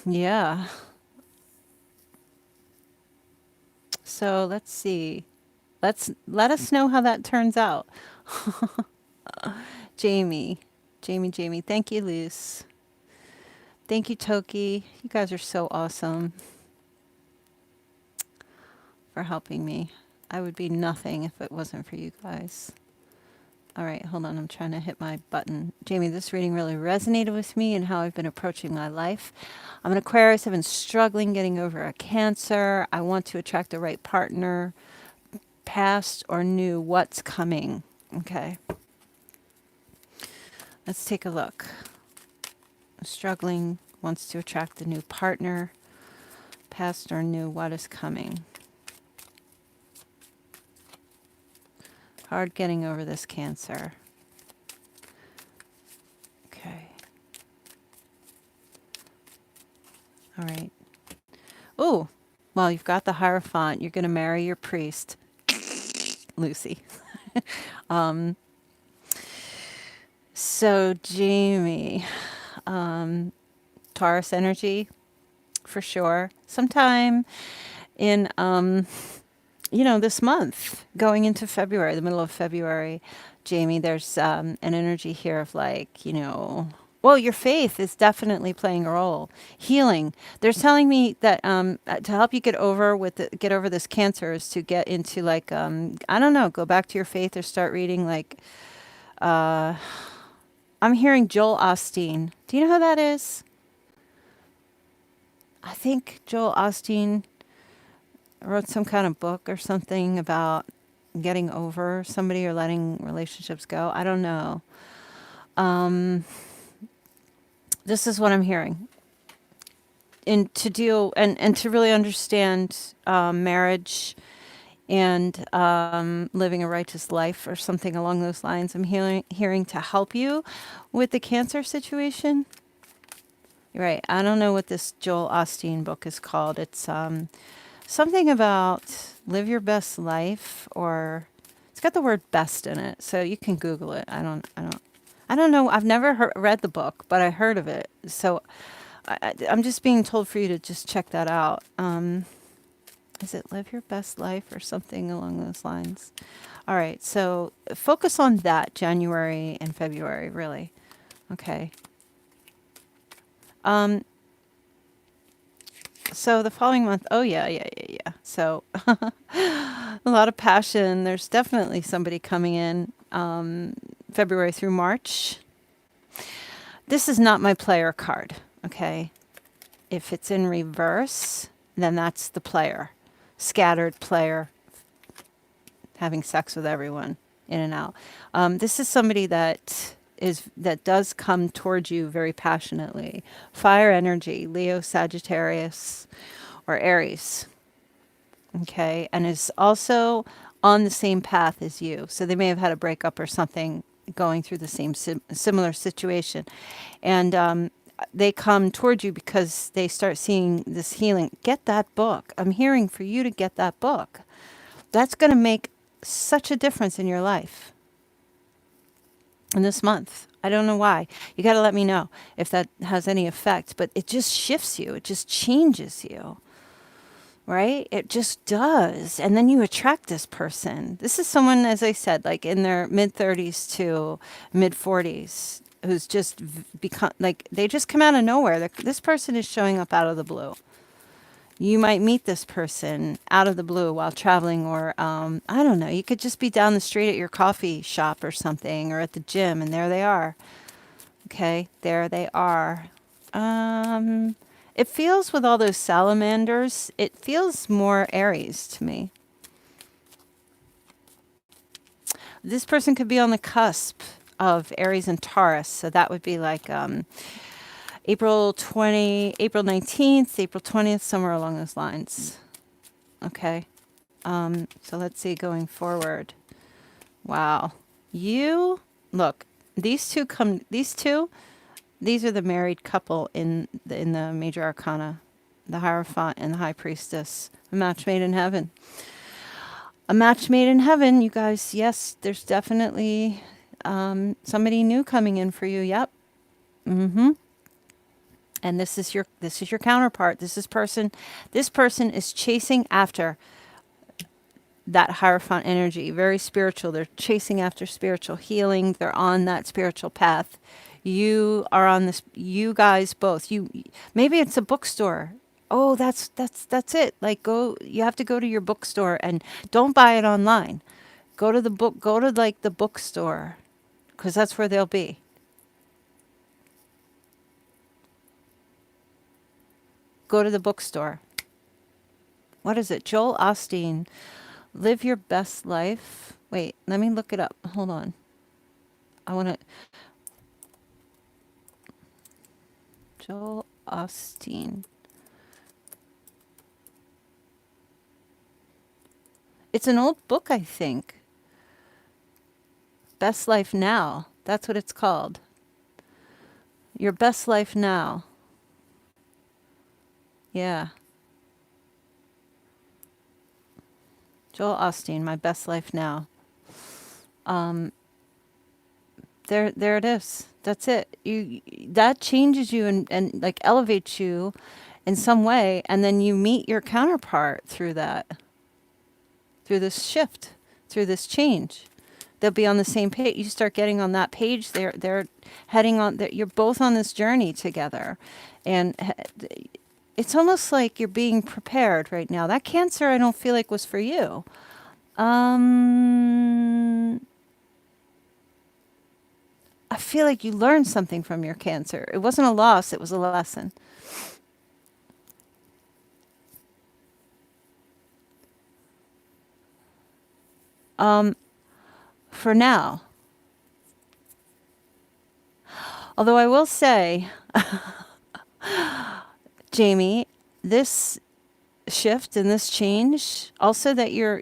Yeah. So let's see. Let us know how that turns out. Jamie. Thank you, Luce. Thank you, Toki. You guys are so awesome for helping me. I would be nothing if it wasn't for you guys. All right, hold on. I'm trying to hit my button. Jamie, this reading really resonated with me and how I've been approaching my life. I'm an Aquarius. I've been struggling getting over a cancer. I want to attract the right partner, past or new. What's coming? Okay, let's take a look. Struggling, wants to attract a new partner, past or new. What is coming? Hard getting over this cancer. Okay. All right. Oh, well, you've got the Hierophant. You're going to marry your priest, Lucy. um, so, Jamie, Taurus energy, for sure. Sometime in, this month, going into February, the middle of February, Jamie, there's an energy here of like, well, your faith is definitely playing a role. Healing. They're telling me that to help you get over this cancer is to get into like I don't know, go back to your faith or start reading like I'm hearing Joel Osteen. Do you know who that is? I think Joel Osteen wrote some kind of book or something about getting over somebody or letting relationships go. I don't know. This is what I'm hearing. And to deal and to really understand marriage and living a righteous life or something along those lines. I'm hearing to help you with the cancer situation. You're right. I don't know what this Joel Osteen book is called. It's something about live your best life, or it's got the word best in it, so you can Google it. I don't know. I've never read the book, but I heard of it. So I'm just being told for you to just check that out. Is it live your best life or something along those lines? All right. So focus on that January and February, really. Okay. So the following month, oh yeah. So a lot of passion. There's definitely somebody coming in February through March. This is not my player card, okay? If it's in reverse, then that's the player. Scattered player, having sex with everyone, in and out. This is somebody that does come towards you very passionately. Fire energy, Leo, Sagittarius, or Aries. Okay, and is also on the same path as you. So they may have had a breakup or something, going through the same similar situation. And they come toward you because they start seeing this healing. Get that book. I'm hearing for you to get that book. That's going to make such a difference in your life. In this month. I don't know why. You got to let me know if that has any effect, but it just shifts you. It just changes you. Right? It just does. And then you attract this person. This is someone, as I said, like in their mid 30s to mid 40s, who's just become like, they just come out of nowhere. This person is showing up out of the blue. You might meet this person out of the blue while traveling, or I don't know. You could just be down the street at your coffee shop or something, or at the gym, and there they are. Okay, there they are. It feels with all those salamanders, it feels more Aries to me. This person could be on the cusp of Aries and Taurus, so that would be like April 19th, April 20th, somewhere along those lines. Okay. So let's see going forward. Wow. Look, these are the married couple in the major arcana, the Hierophant and the High Priestess. A match made in heaven. A match made in heaven, you guys. Yes, there's definitely somebody new coming in for you. Yep. And this is your counterpart. This person is chasing after that Hierophant energy, very spiritual. They're chasing after spiritual healing. They're on that spiritual path. You are on this, you guys both. Maybe it's a bookstore. Oh, that's it. Like you have to go to your bookstore and don't buy it online. Go to the book, go to like the bookstore, because that's where they'll be. Go to the bookstore. What is it? Joel Osteen, Live Your Best Life. Wait, let me look it up. Hold on. I want to. Joel Osteen. It's an old book, I think. Best Life Now. That's what it's called. Your Best Life Now. Yeah. Joel Osteen, My Best Life Now. There it is. That's it. That changes you and like elevates you in some way, and then you meet your counterpart through that, through this shift, through this change. They'll be on the same page. You start getting on that page. They're heading on. You're both on this journey together, and it's almost like you're being prepared right now. That Cancer, I don't feel like was for you. I feel like you learned something from your Cancer. It wasn't a loss, it was a lesson. For now. Although I will say, Jamie, this shift and this change also that you're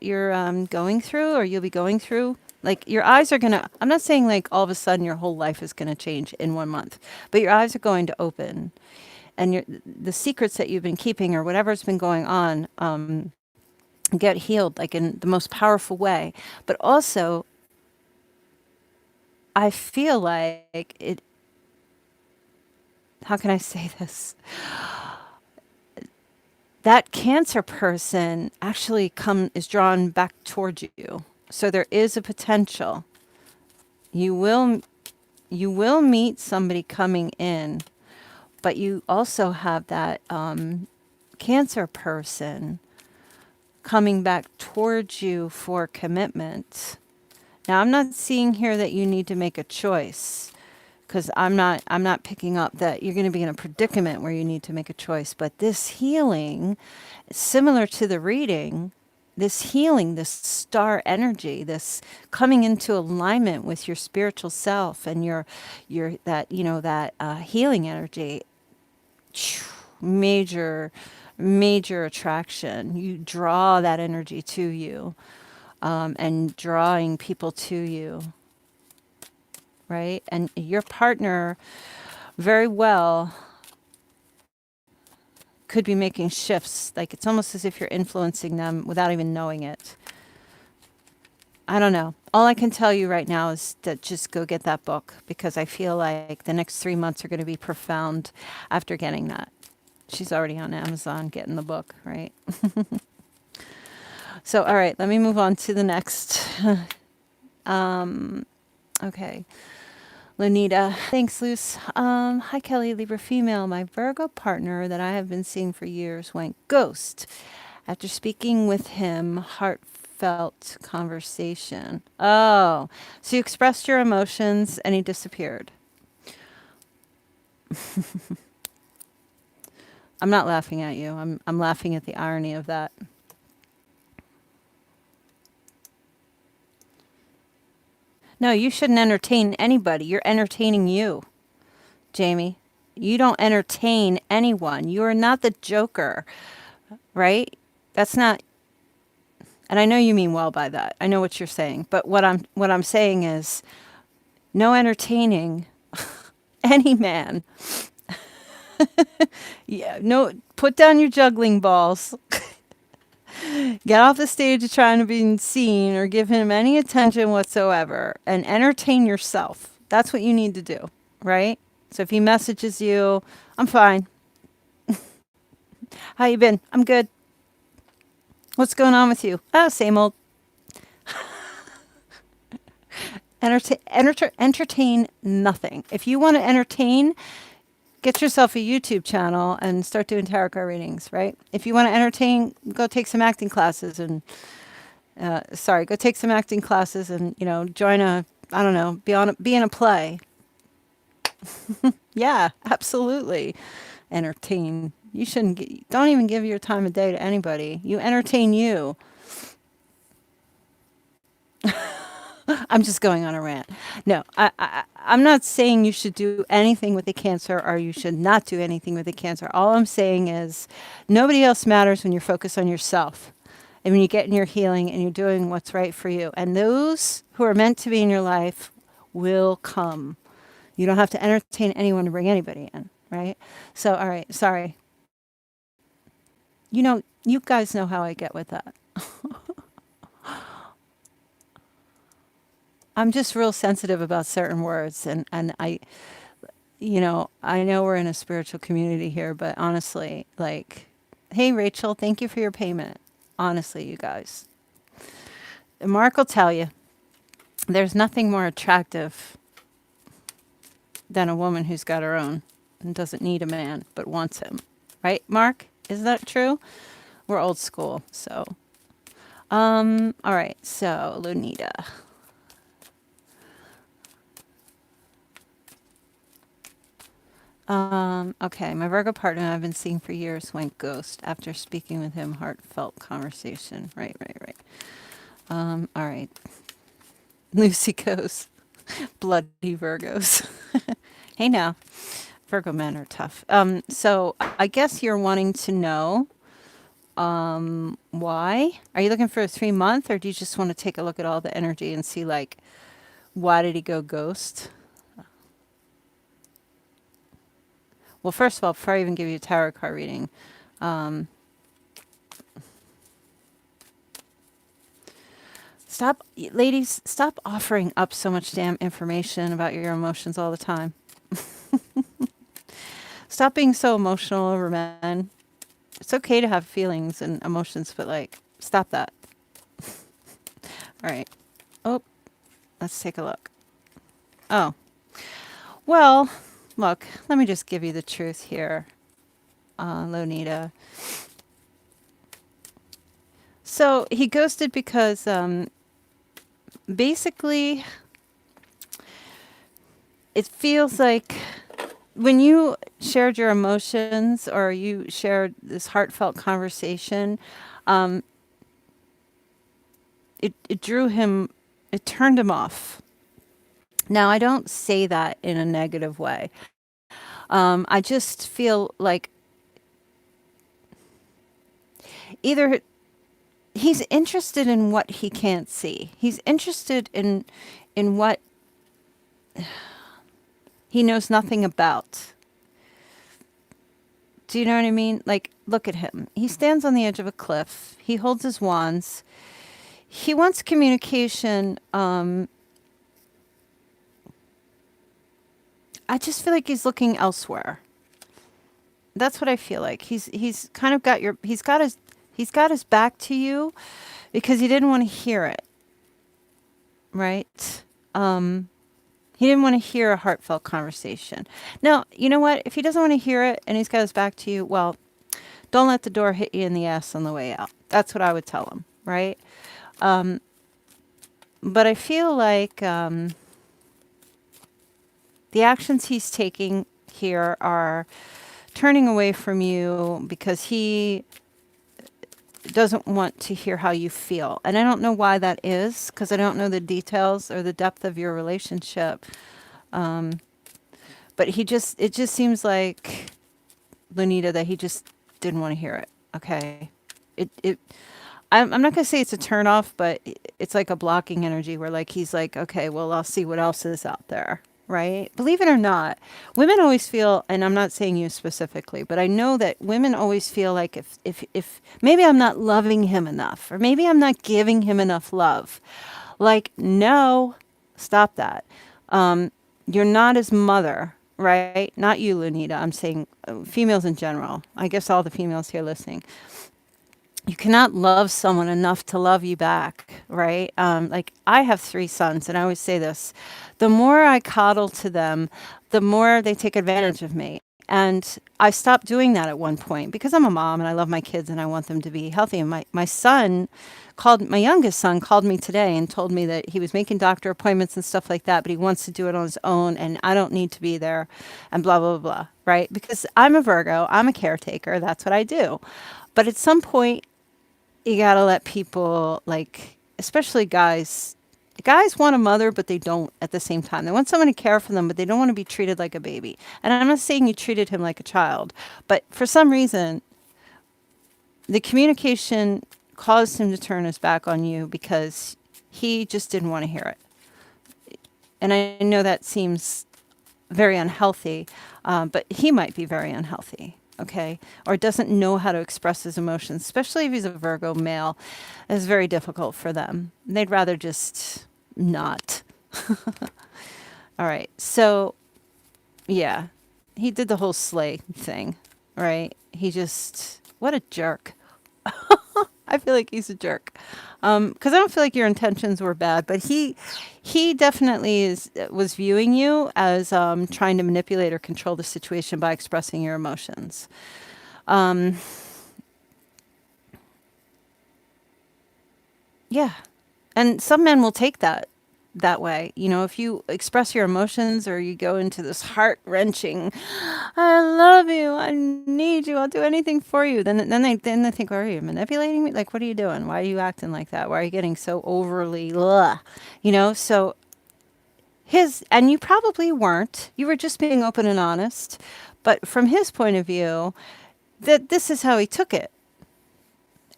going through, or you'll be going through, like your eyes are gonna, I'm not saying like all of a sudden your whole life is gonna change in 1 month, but your eyes are going to open, and the secrets that you've been keeping or whatever's been going on get healed like in the most powerful way. But also I feel like it, how can I say this? That Cancer person actually is drawn back towards you. So there is a potential. You will meet somebody coming in, but you also have that Cancer person coming back towards you for commitment. Now, I'm not seeing here that you need to make a choice, because I'm not picking up that you're going to be in a predicament where you need to make a choice. But this healing, similar to the reading, this healing, this star energy, this coming into alignment with your spiritual self and your that that healing energy, major attraction. You draw that energy to you, and drawing people to you. Right? And your partner very well could be making shifts. Like it's almost as if you're influencing them without even knowing it. I don't know. All I can tell you right now is that just go get that book, because I feel like the next 3 months are going to be profound after getting that. She's already on Amazon getting the book, right? So, all right, let me move on to the next. Okay. Lenita. Thanks, Luce. Hi, Kelly, Libra female. My Virgo partner that I have been seeing for years went ghost. After speaking with him, heartfelt conversation. Oh, so you expressed your emotions and he disappeared. I'm not laughing at you. I'm laughing at the irony of that. No, you shouldn't entertain anybody. You're entertaining you, Jamie. You don't entertain anyone. You are not the joker, right? That's not, and I know you mean well by that. I know what you're saying. But what I'm saying is no entertaining any man. Yeah, no, put down your juggling balls. Get off the stage of trying to be seen or give him any attention whatsoever, and entertain yourself. That's what you need to do, right? So if he messages you, I'm fine. How you been? I'm good. What's going on with you? Oh, same old. Entertain nothing. If you want to entertain, get yourself a YouTube channel and start doing tarot card readings, right? If you want to entertain, go take some acting classes and Sorry, go take some acting classes and, join I don't know, be in a play. Yeah, absolutely. Entertain. You shouldn't, don't even give your time of day to anybody. You entertain you. I'm just going on a rant. No, I'm not saying you should do anything with the cancer or you should not do anything with the cancer. All I'm saying is nobody else matters when you're focused on yourself and when you get in your healing and you're doing what's right for you. And those who are meant to be in your life will come. You don't have to entertain anyone to bring anybody in, right? So, all right, sorry. You guys know how I get with that. I'm just real sensitive about certain words and I know we're in a spiritual community here, but honestly, like, hey Rachel, thank you for your payment. Honestly, you guys. Mark will tell you, there's nothing more attractive than a woman who's got her own and doesn't need a man but wants him. Right, Mark? Is that true? We're old school, so. All right, so Lenita. Okay, my Virgo partner I've been seeing for years went ghost after speaking with him, heartfelt conversation. Right. All right. Lucy goes, bloody Virgos. Hey now, Virgo men are tough. So I guess you're wanting to know, why? Are you looking for a 3 month or do you just want to take a look at all the energy and see like, why did he go ghost? Well, first of all, before I even give you a tarot card reading, ladies, stop offering up so much damn information about your emotions all the time. Stop being so emotional over men. It's okay to have feelings and emotions, but like, stop that. All right. Oh, let's take a look. Oh, well, look, let me just give you the truth here, Lenita. So he ghosted because basically it feels like when you shared your emotions or you shared this heartfelt conversation, it drew him, it turned him off. Now, I don't say that in a negative way. I just feel like either he's interested in what he can't see. He's interested in what he knows nothing about. Do you know what I mean? Like, look at him. He stands on the edge of a cliff. He holds his wands. He wants communication. I just feel like he's looking elsewhere. That's what I feel like. He's kind of got he's got his back to you because he didn't want to hear it. Right? He didn't want to hear a heartfelt conversation. Now, you know what? If he doesn't want to hear it and he's got his back to you, well, don't let the door hit you in the ass on the way out. That's what I would tell him, right? But I feel like the actions he's taking here are turning away from you because he doesn't want to hear how you feel. And I don't know why that is because I don't know the details or the depth of your relationship. But it just seems like, Lenita, that he just didn't want to hear it. Okay. I'm not going to say it's a turn off, but it's like a blocking energy where like, he's like, okay, well, I'll see what else is out there. Right? Believe it or not, women always feel, and I'm not saying you specifically, but I know that women always feel like if maybe I'm not loving him enough, or maybe I'm not giving him enough love. Like, no, stop that. You're not his mother, right? Not you, Lenita. I'm saying females in general. I guess all the females here listening. You cannot love someone enough to love you back, right? Like I have 3 sons, and I always say this: the more I coddle to them, the more they take advantage of me. And I stopped doing that at one point because I'm a mom and I love my kids and I want them to be healthy. And my youngest son called me today and told me that he was making doctor appointments and stuff like that, but he wants to do it on his own and I don't need to be there and blah, blah, blah, right? Because I'm a Virgo, I'm a caretaker, that's what I do. But at some point, you gotta let people, like, especially guys want a mother, but they don't at the same time. They want someone to care for them, but they don't want to be treated like a baby. And I'm not saying you treated him like a child, but for some reason, the communication caused him to turn his back on you because he just didn't want to hear it. And I know that seems very unhealthy, but he might be very unhealthy, okay? Or doesn't know how to express his emotions, especially if he's a Virgo male. It's very difficult for them. They'd rather just not. All right. So, yeah, he did the whole slay thing, right? What a jerk. I feel like he's a jerk. Because I don't feel like your intentions were bad, but he definitely was viewing you as trying to manipulate or control the situation by expressing your emotions. Yeah. And some men will take that way. You know, if you express your emotions or you go into this heart-wrenching, I love you, I need you, I'll do anything for you, then they think, are you manipulating me? Like, what are you doing? Why are you acting like that? Why are you getting so overly, you know? So and you probably weren't. You were just being open and honest. But from his point of view, that this is how he took it.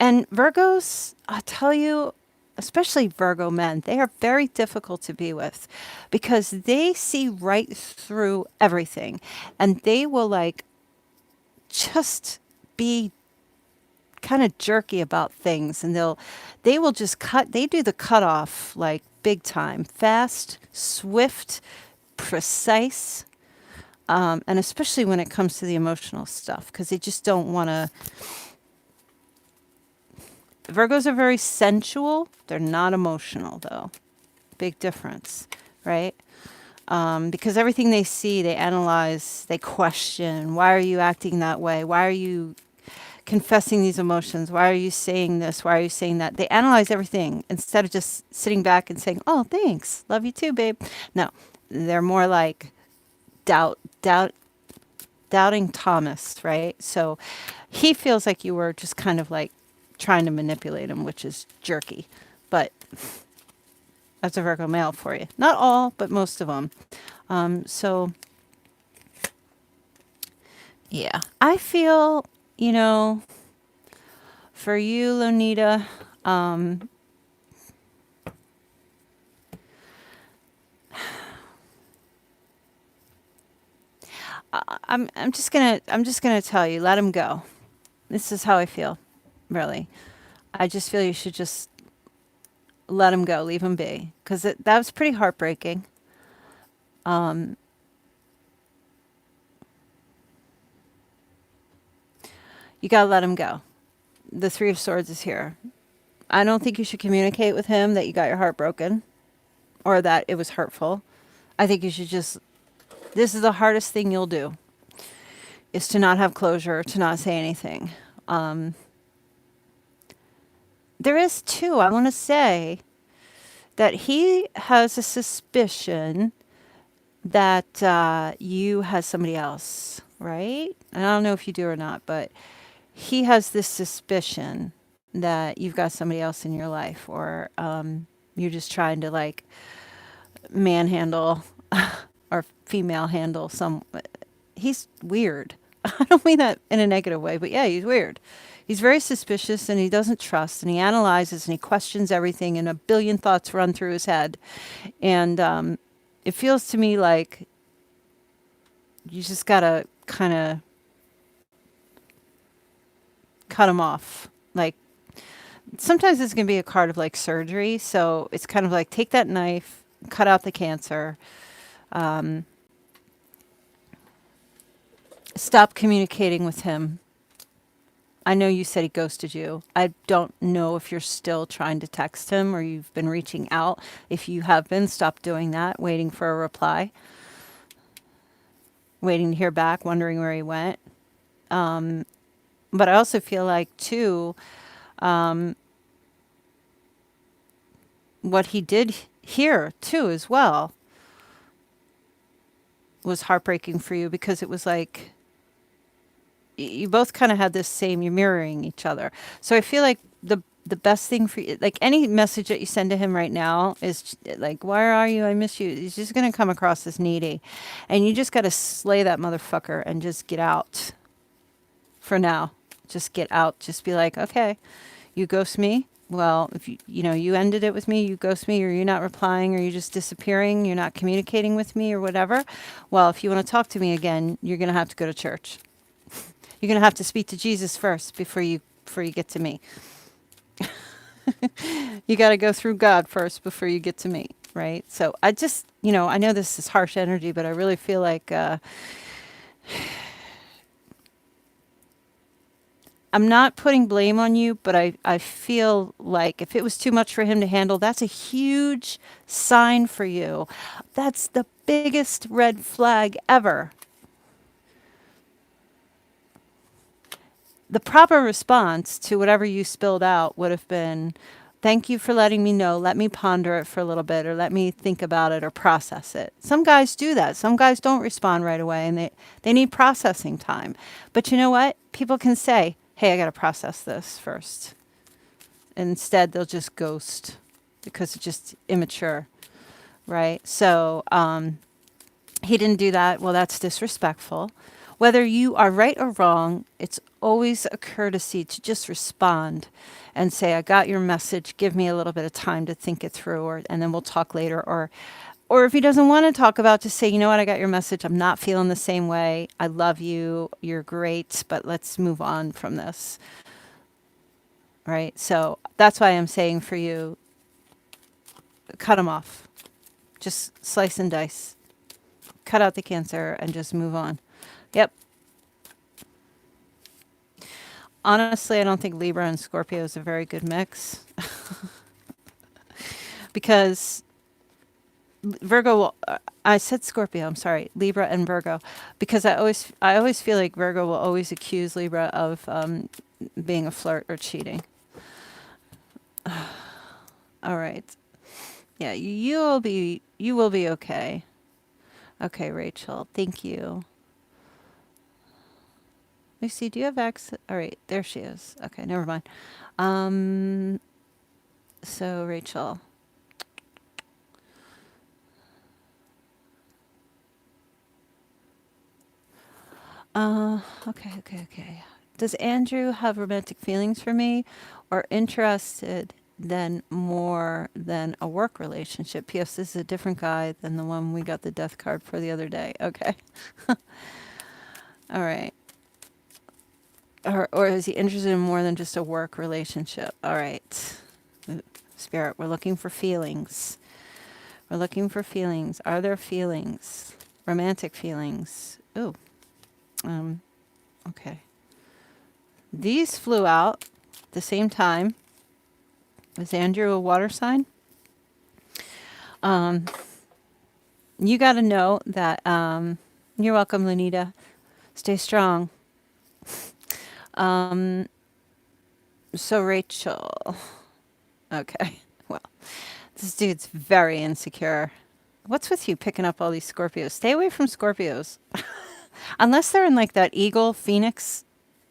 And Virgos, I'll tell you, especially Virgo men, they are very difficult to be with because they see right through everything and they will like just be kind of jerky about things and they will just they do the cutoff like big time, fast, swift, precise. And especially when it comes to the emotional stuff, because they just don't want to. Virgos are very sensual. They're not emotional, though. Big difference, right? Because everything they see, they analyze, they question. Why are you acting that way? Why are you confessing these emotions? Why are you saying this? Why are you saying that? They analyze everything instead of just sitting back and saying, oh, thanks. Love you too, babe. No, they're more like doubting Thomas, right? So he feels like you were just kind of like trying to manipulate him, which is jerky. But that's a Virgo male for you. Not all, but most of them. So, yeah. I feel, for you, Lenita, I'm just gonna tell you, let him go. This is how I feel, really. I just feel you should just let him go, leave him be, because that was pretty heartbreaking. You gotta let him go. The Three of Swords is here. I don't think you should communicate with him that you got your heart broken or that it was hurtful. I think you should just, this is the hardest thing you'll do, is to not have closure, to not say anything. There is too, I want to say that he has a suspicion that you has somebody else, right? And I don't know if you do or not, but he has this suspicion that you've got somebody else in your life, or you're just trying to like manhandle or female handle some. He's weird. I don't mean that in a negative way, but yeah, he's weird. He's very suspicious and he doesn't trust and he analyzes and he questions everything and a billion thoughts run through his head. And it feels to me like you just gotta kind of cut him off. Like sometimes it's gonna be a card of like surgery, so it's kind of like take that knife, cut out the cancer, stop communicating with him. I know you said he ghosted you. I don't know if you're still trying to text him or you've been reaching out. If you have been, stop doing that, waiting for a reply. waiting to hear back, wondering where he went. But I also feel like, too, what he did here, too, as well, was heartbreaking for you because it was like you both kind of had this same, you're mirroring each other. So I feel like the best thing for you, like any message that you send to him right now is like, where are you? I miss you. He's just going to come across as needy. And you just got to slay that motherfucker and just get out for now. Just get out. Just be like, okay, you ghost me. Well, if you ended it with me, you ghost me, or you're not replying, or you're just disappearing, you're not communicating with me or whatever. Well, if you want to talk to me again, you're going to have to go to church. You're going to have to speak to Jesus first before you get to me. You got to go through God first before you get to me, right? So I just, I know this is harsh energy, but I really feel like I'm not putting blame on you, but I feel like if it was too much for him to handle, that's a huge sign for you. That's the biggest red flag ever. The proper response to whatever you spilled out would have been, thank you for letting me know. Let me ponder it for a little bit, or let me think about it or process it. Some guys do that. Some guys don't respond right away, and they need processing time. But you know what? People can say, hey, I got to process this first. Instead, they'll just ghost because it's just immature, right? So he didn't do that. Well, that's disrespectful. Whether you are right or wrong, it's always a courtesy to just respond and say, I got your message. Give me a little bit of time to think it through, and then we'll talk later. Or if he doesn't want to talk about, just say, you know what, I got your message. I'm not feeling the same way. I love you. You're great, but let's move on from this. Right? So that's why I'm saying for you, cut him off. Just slice and dice. Cut out the cancer and just move on. Yep. Honestly, I don't think Libra and Scorpio is a very good mix. Because Virgo will, I said Scorpio, I'm sorry, Libra and Virgo, because I always feel like Virgo will always accuse Libra of being a flirt or cheating. All right. Yeah, you will be okay. Okay, Rachel, thank you. Lucy, do you have access? All right, there she is. Okay, never mind. So Rachel. Okay. Does Andrew have romantic feelings for me, or interested then more than a work relationship? P.S. This is a different guy than the one we got the death card for the other day. Okay. All right. Or is he interested in more than just a work relationship? All right. Spirit, we're looking for feelings. We're looking for feelings. Are there feelings? Romantic feelings. Ooh. Okay. These flew out at the same time. Was Andrew a water sign? You got to know that, you're welcome, Lenita. Stay strong. So Rachel. Okay. Well, this dude's very insecure. What's with you picking up all these Scorpios? Stay away from Scorpios. Unless they're in like that eagle phoenix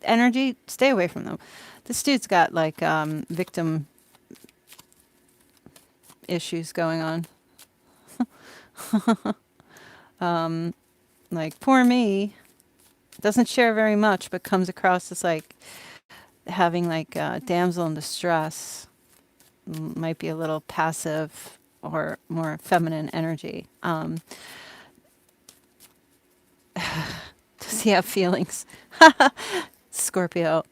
energy, stay away from them. This dude's got like victim issues going on. Like poor me, doesn't share very much, but comes across as like having like damsel in distress. Might be a little passive or more feminine energy. Does he have feelings? Scorpio.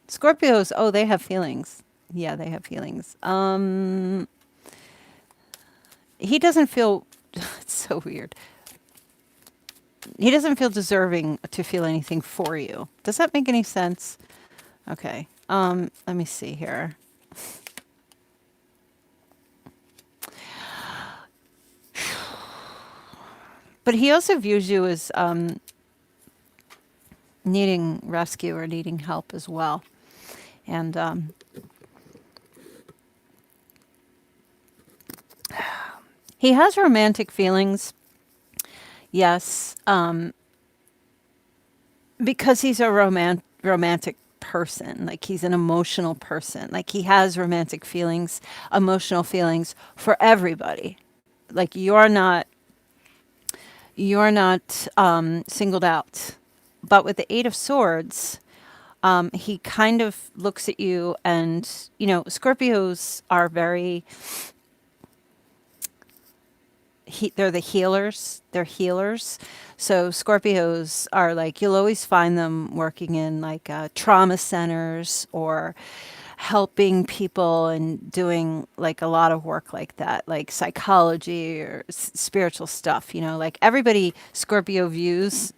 Scorpios, oh, they have feelings. Yeah, they have feelings. He doesn't feel, it's so weird. He doesn't feel deserving to feel anything for you. Does that make any sense? Okay. Let me see here. But he also views you as needing rescue or needing help as well. And he has romantic feelings, yes, because he's a romantic person. Like he's an emotional person. Like he has romantic feelings, emotional feelings for everybody. Like you're not singled out. But with the Eight of Swords, he kind of looks at you, and Scorpios are very they're the healers. They're healers. So Scorpios are like, you'll always find them working in like trauma centers or helping people and doing like a lot of work like that, like psychology or spiritual stuff. Like everybody Scorpio views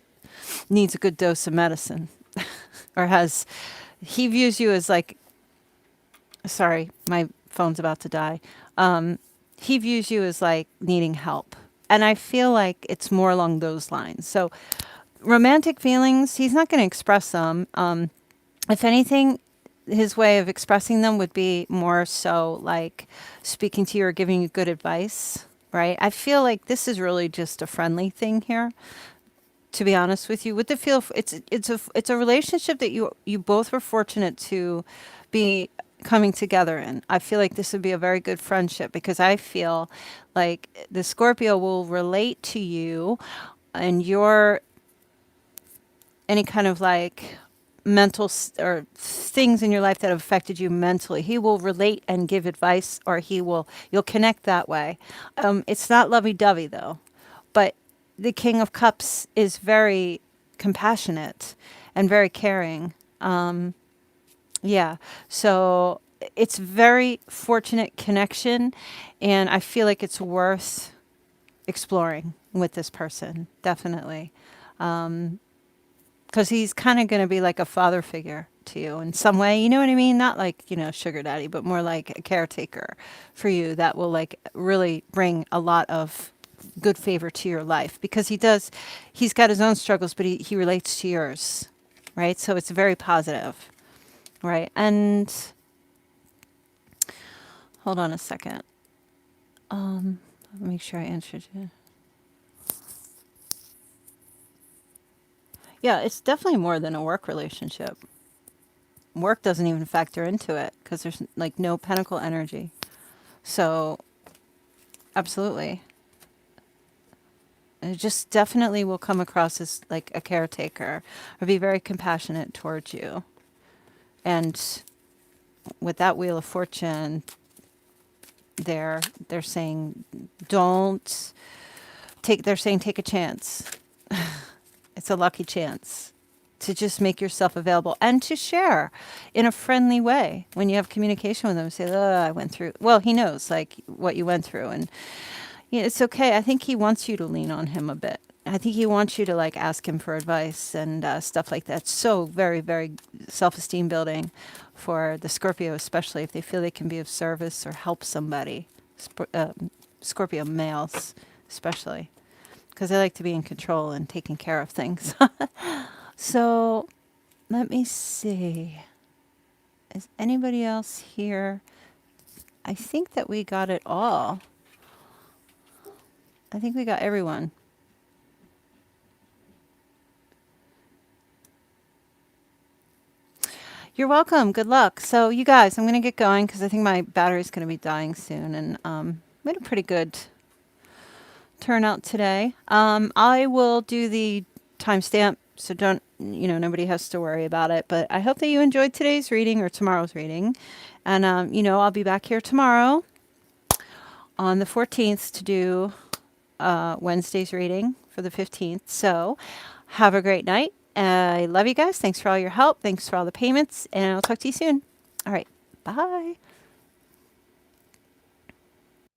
needs a good dose of medicine or he views you as like, sorry, my phone's about to die. He views you as like needing help. And I feel like it's more along those lines. So romantic feelings, he's not going to express them. If anything, his way of expressing them would be more so like speaking to you or giving you good advice, right? I feel like this is really just a friendly thing here, to be honest with you. With the feel, it's a relationship that you both were fortunate to be coming together in. I feel like this would be a very good friendship because I feel like the Scorpio will relate to you and your any kind of like or things in your life that have affected you mentally. He will relate and give advice, or you'll connect that way. It's not lovey-dovey though, but the King of Cups is very compassionate and very caring. Yeah. So it's very fortunate connection, and I feel like it's worth exploring with this person, definitely. Because he's kind of going to be like a father figure to you in some way. You know what I mean? Not like, sugar daddy, but more like a caretaker for you that will like really bring a lot of good favor to your life, because he's got his own struggles, but he relates to yours, right? So it's very positive. Right. And hold on a second. Let me make sure I answered you. Yeah, it's definitely more than a work relationship. Work doesn't even factor into it because there's like no pentacle energy. So absolutely. It just definitely will come across as like a caretaker or be very compassionate towards you. And with that Wheel of Fortune, they're saying take a chance. It's a lucky chance to just make yourself available and to share in a friendly way. When you have communication with them, say, "Oh, I went through." Well, he knows like what you went through, and it's okay. I think he wants you to lean on him a bit. I think he wants you to like ask him for advice and stuff like that. So very, very self-esteem building for the Scorpio, especially if they feel they can be of service or help somebody. Scorpio males, especially, because they like to be in control and taking care of things. So let me see. Is anybody else here? I think that we got it all. I think we got everyone. You're welcome. Good luck. So you guys, I'm going to get going because I think my battery's going to be dying soon. And we had a pretty good turnout today. I will do the timestamp, so nobody has to worry about it. But I hope that you enjoyed today's reading or tomorrow's reading. And, I'll be back here tomorrow on the 14th to do Wednesday's reading for the 15th. So have a great night. I love you guys. Thanks for all your help. Thanks for all the payments. And I'll talk to you soon. All right. Bye.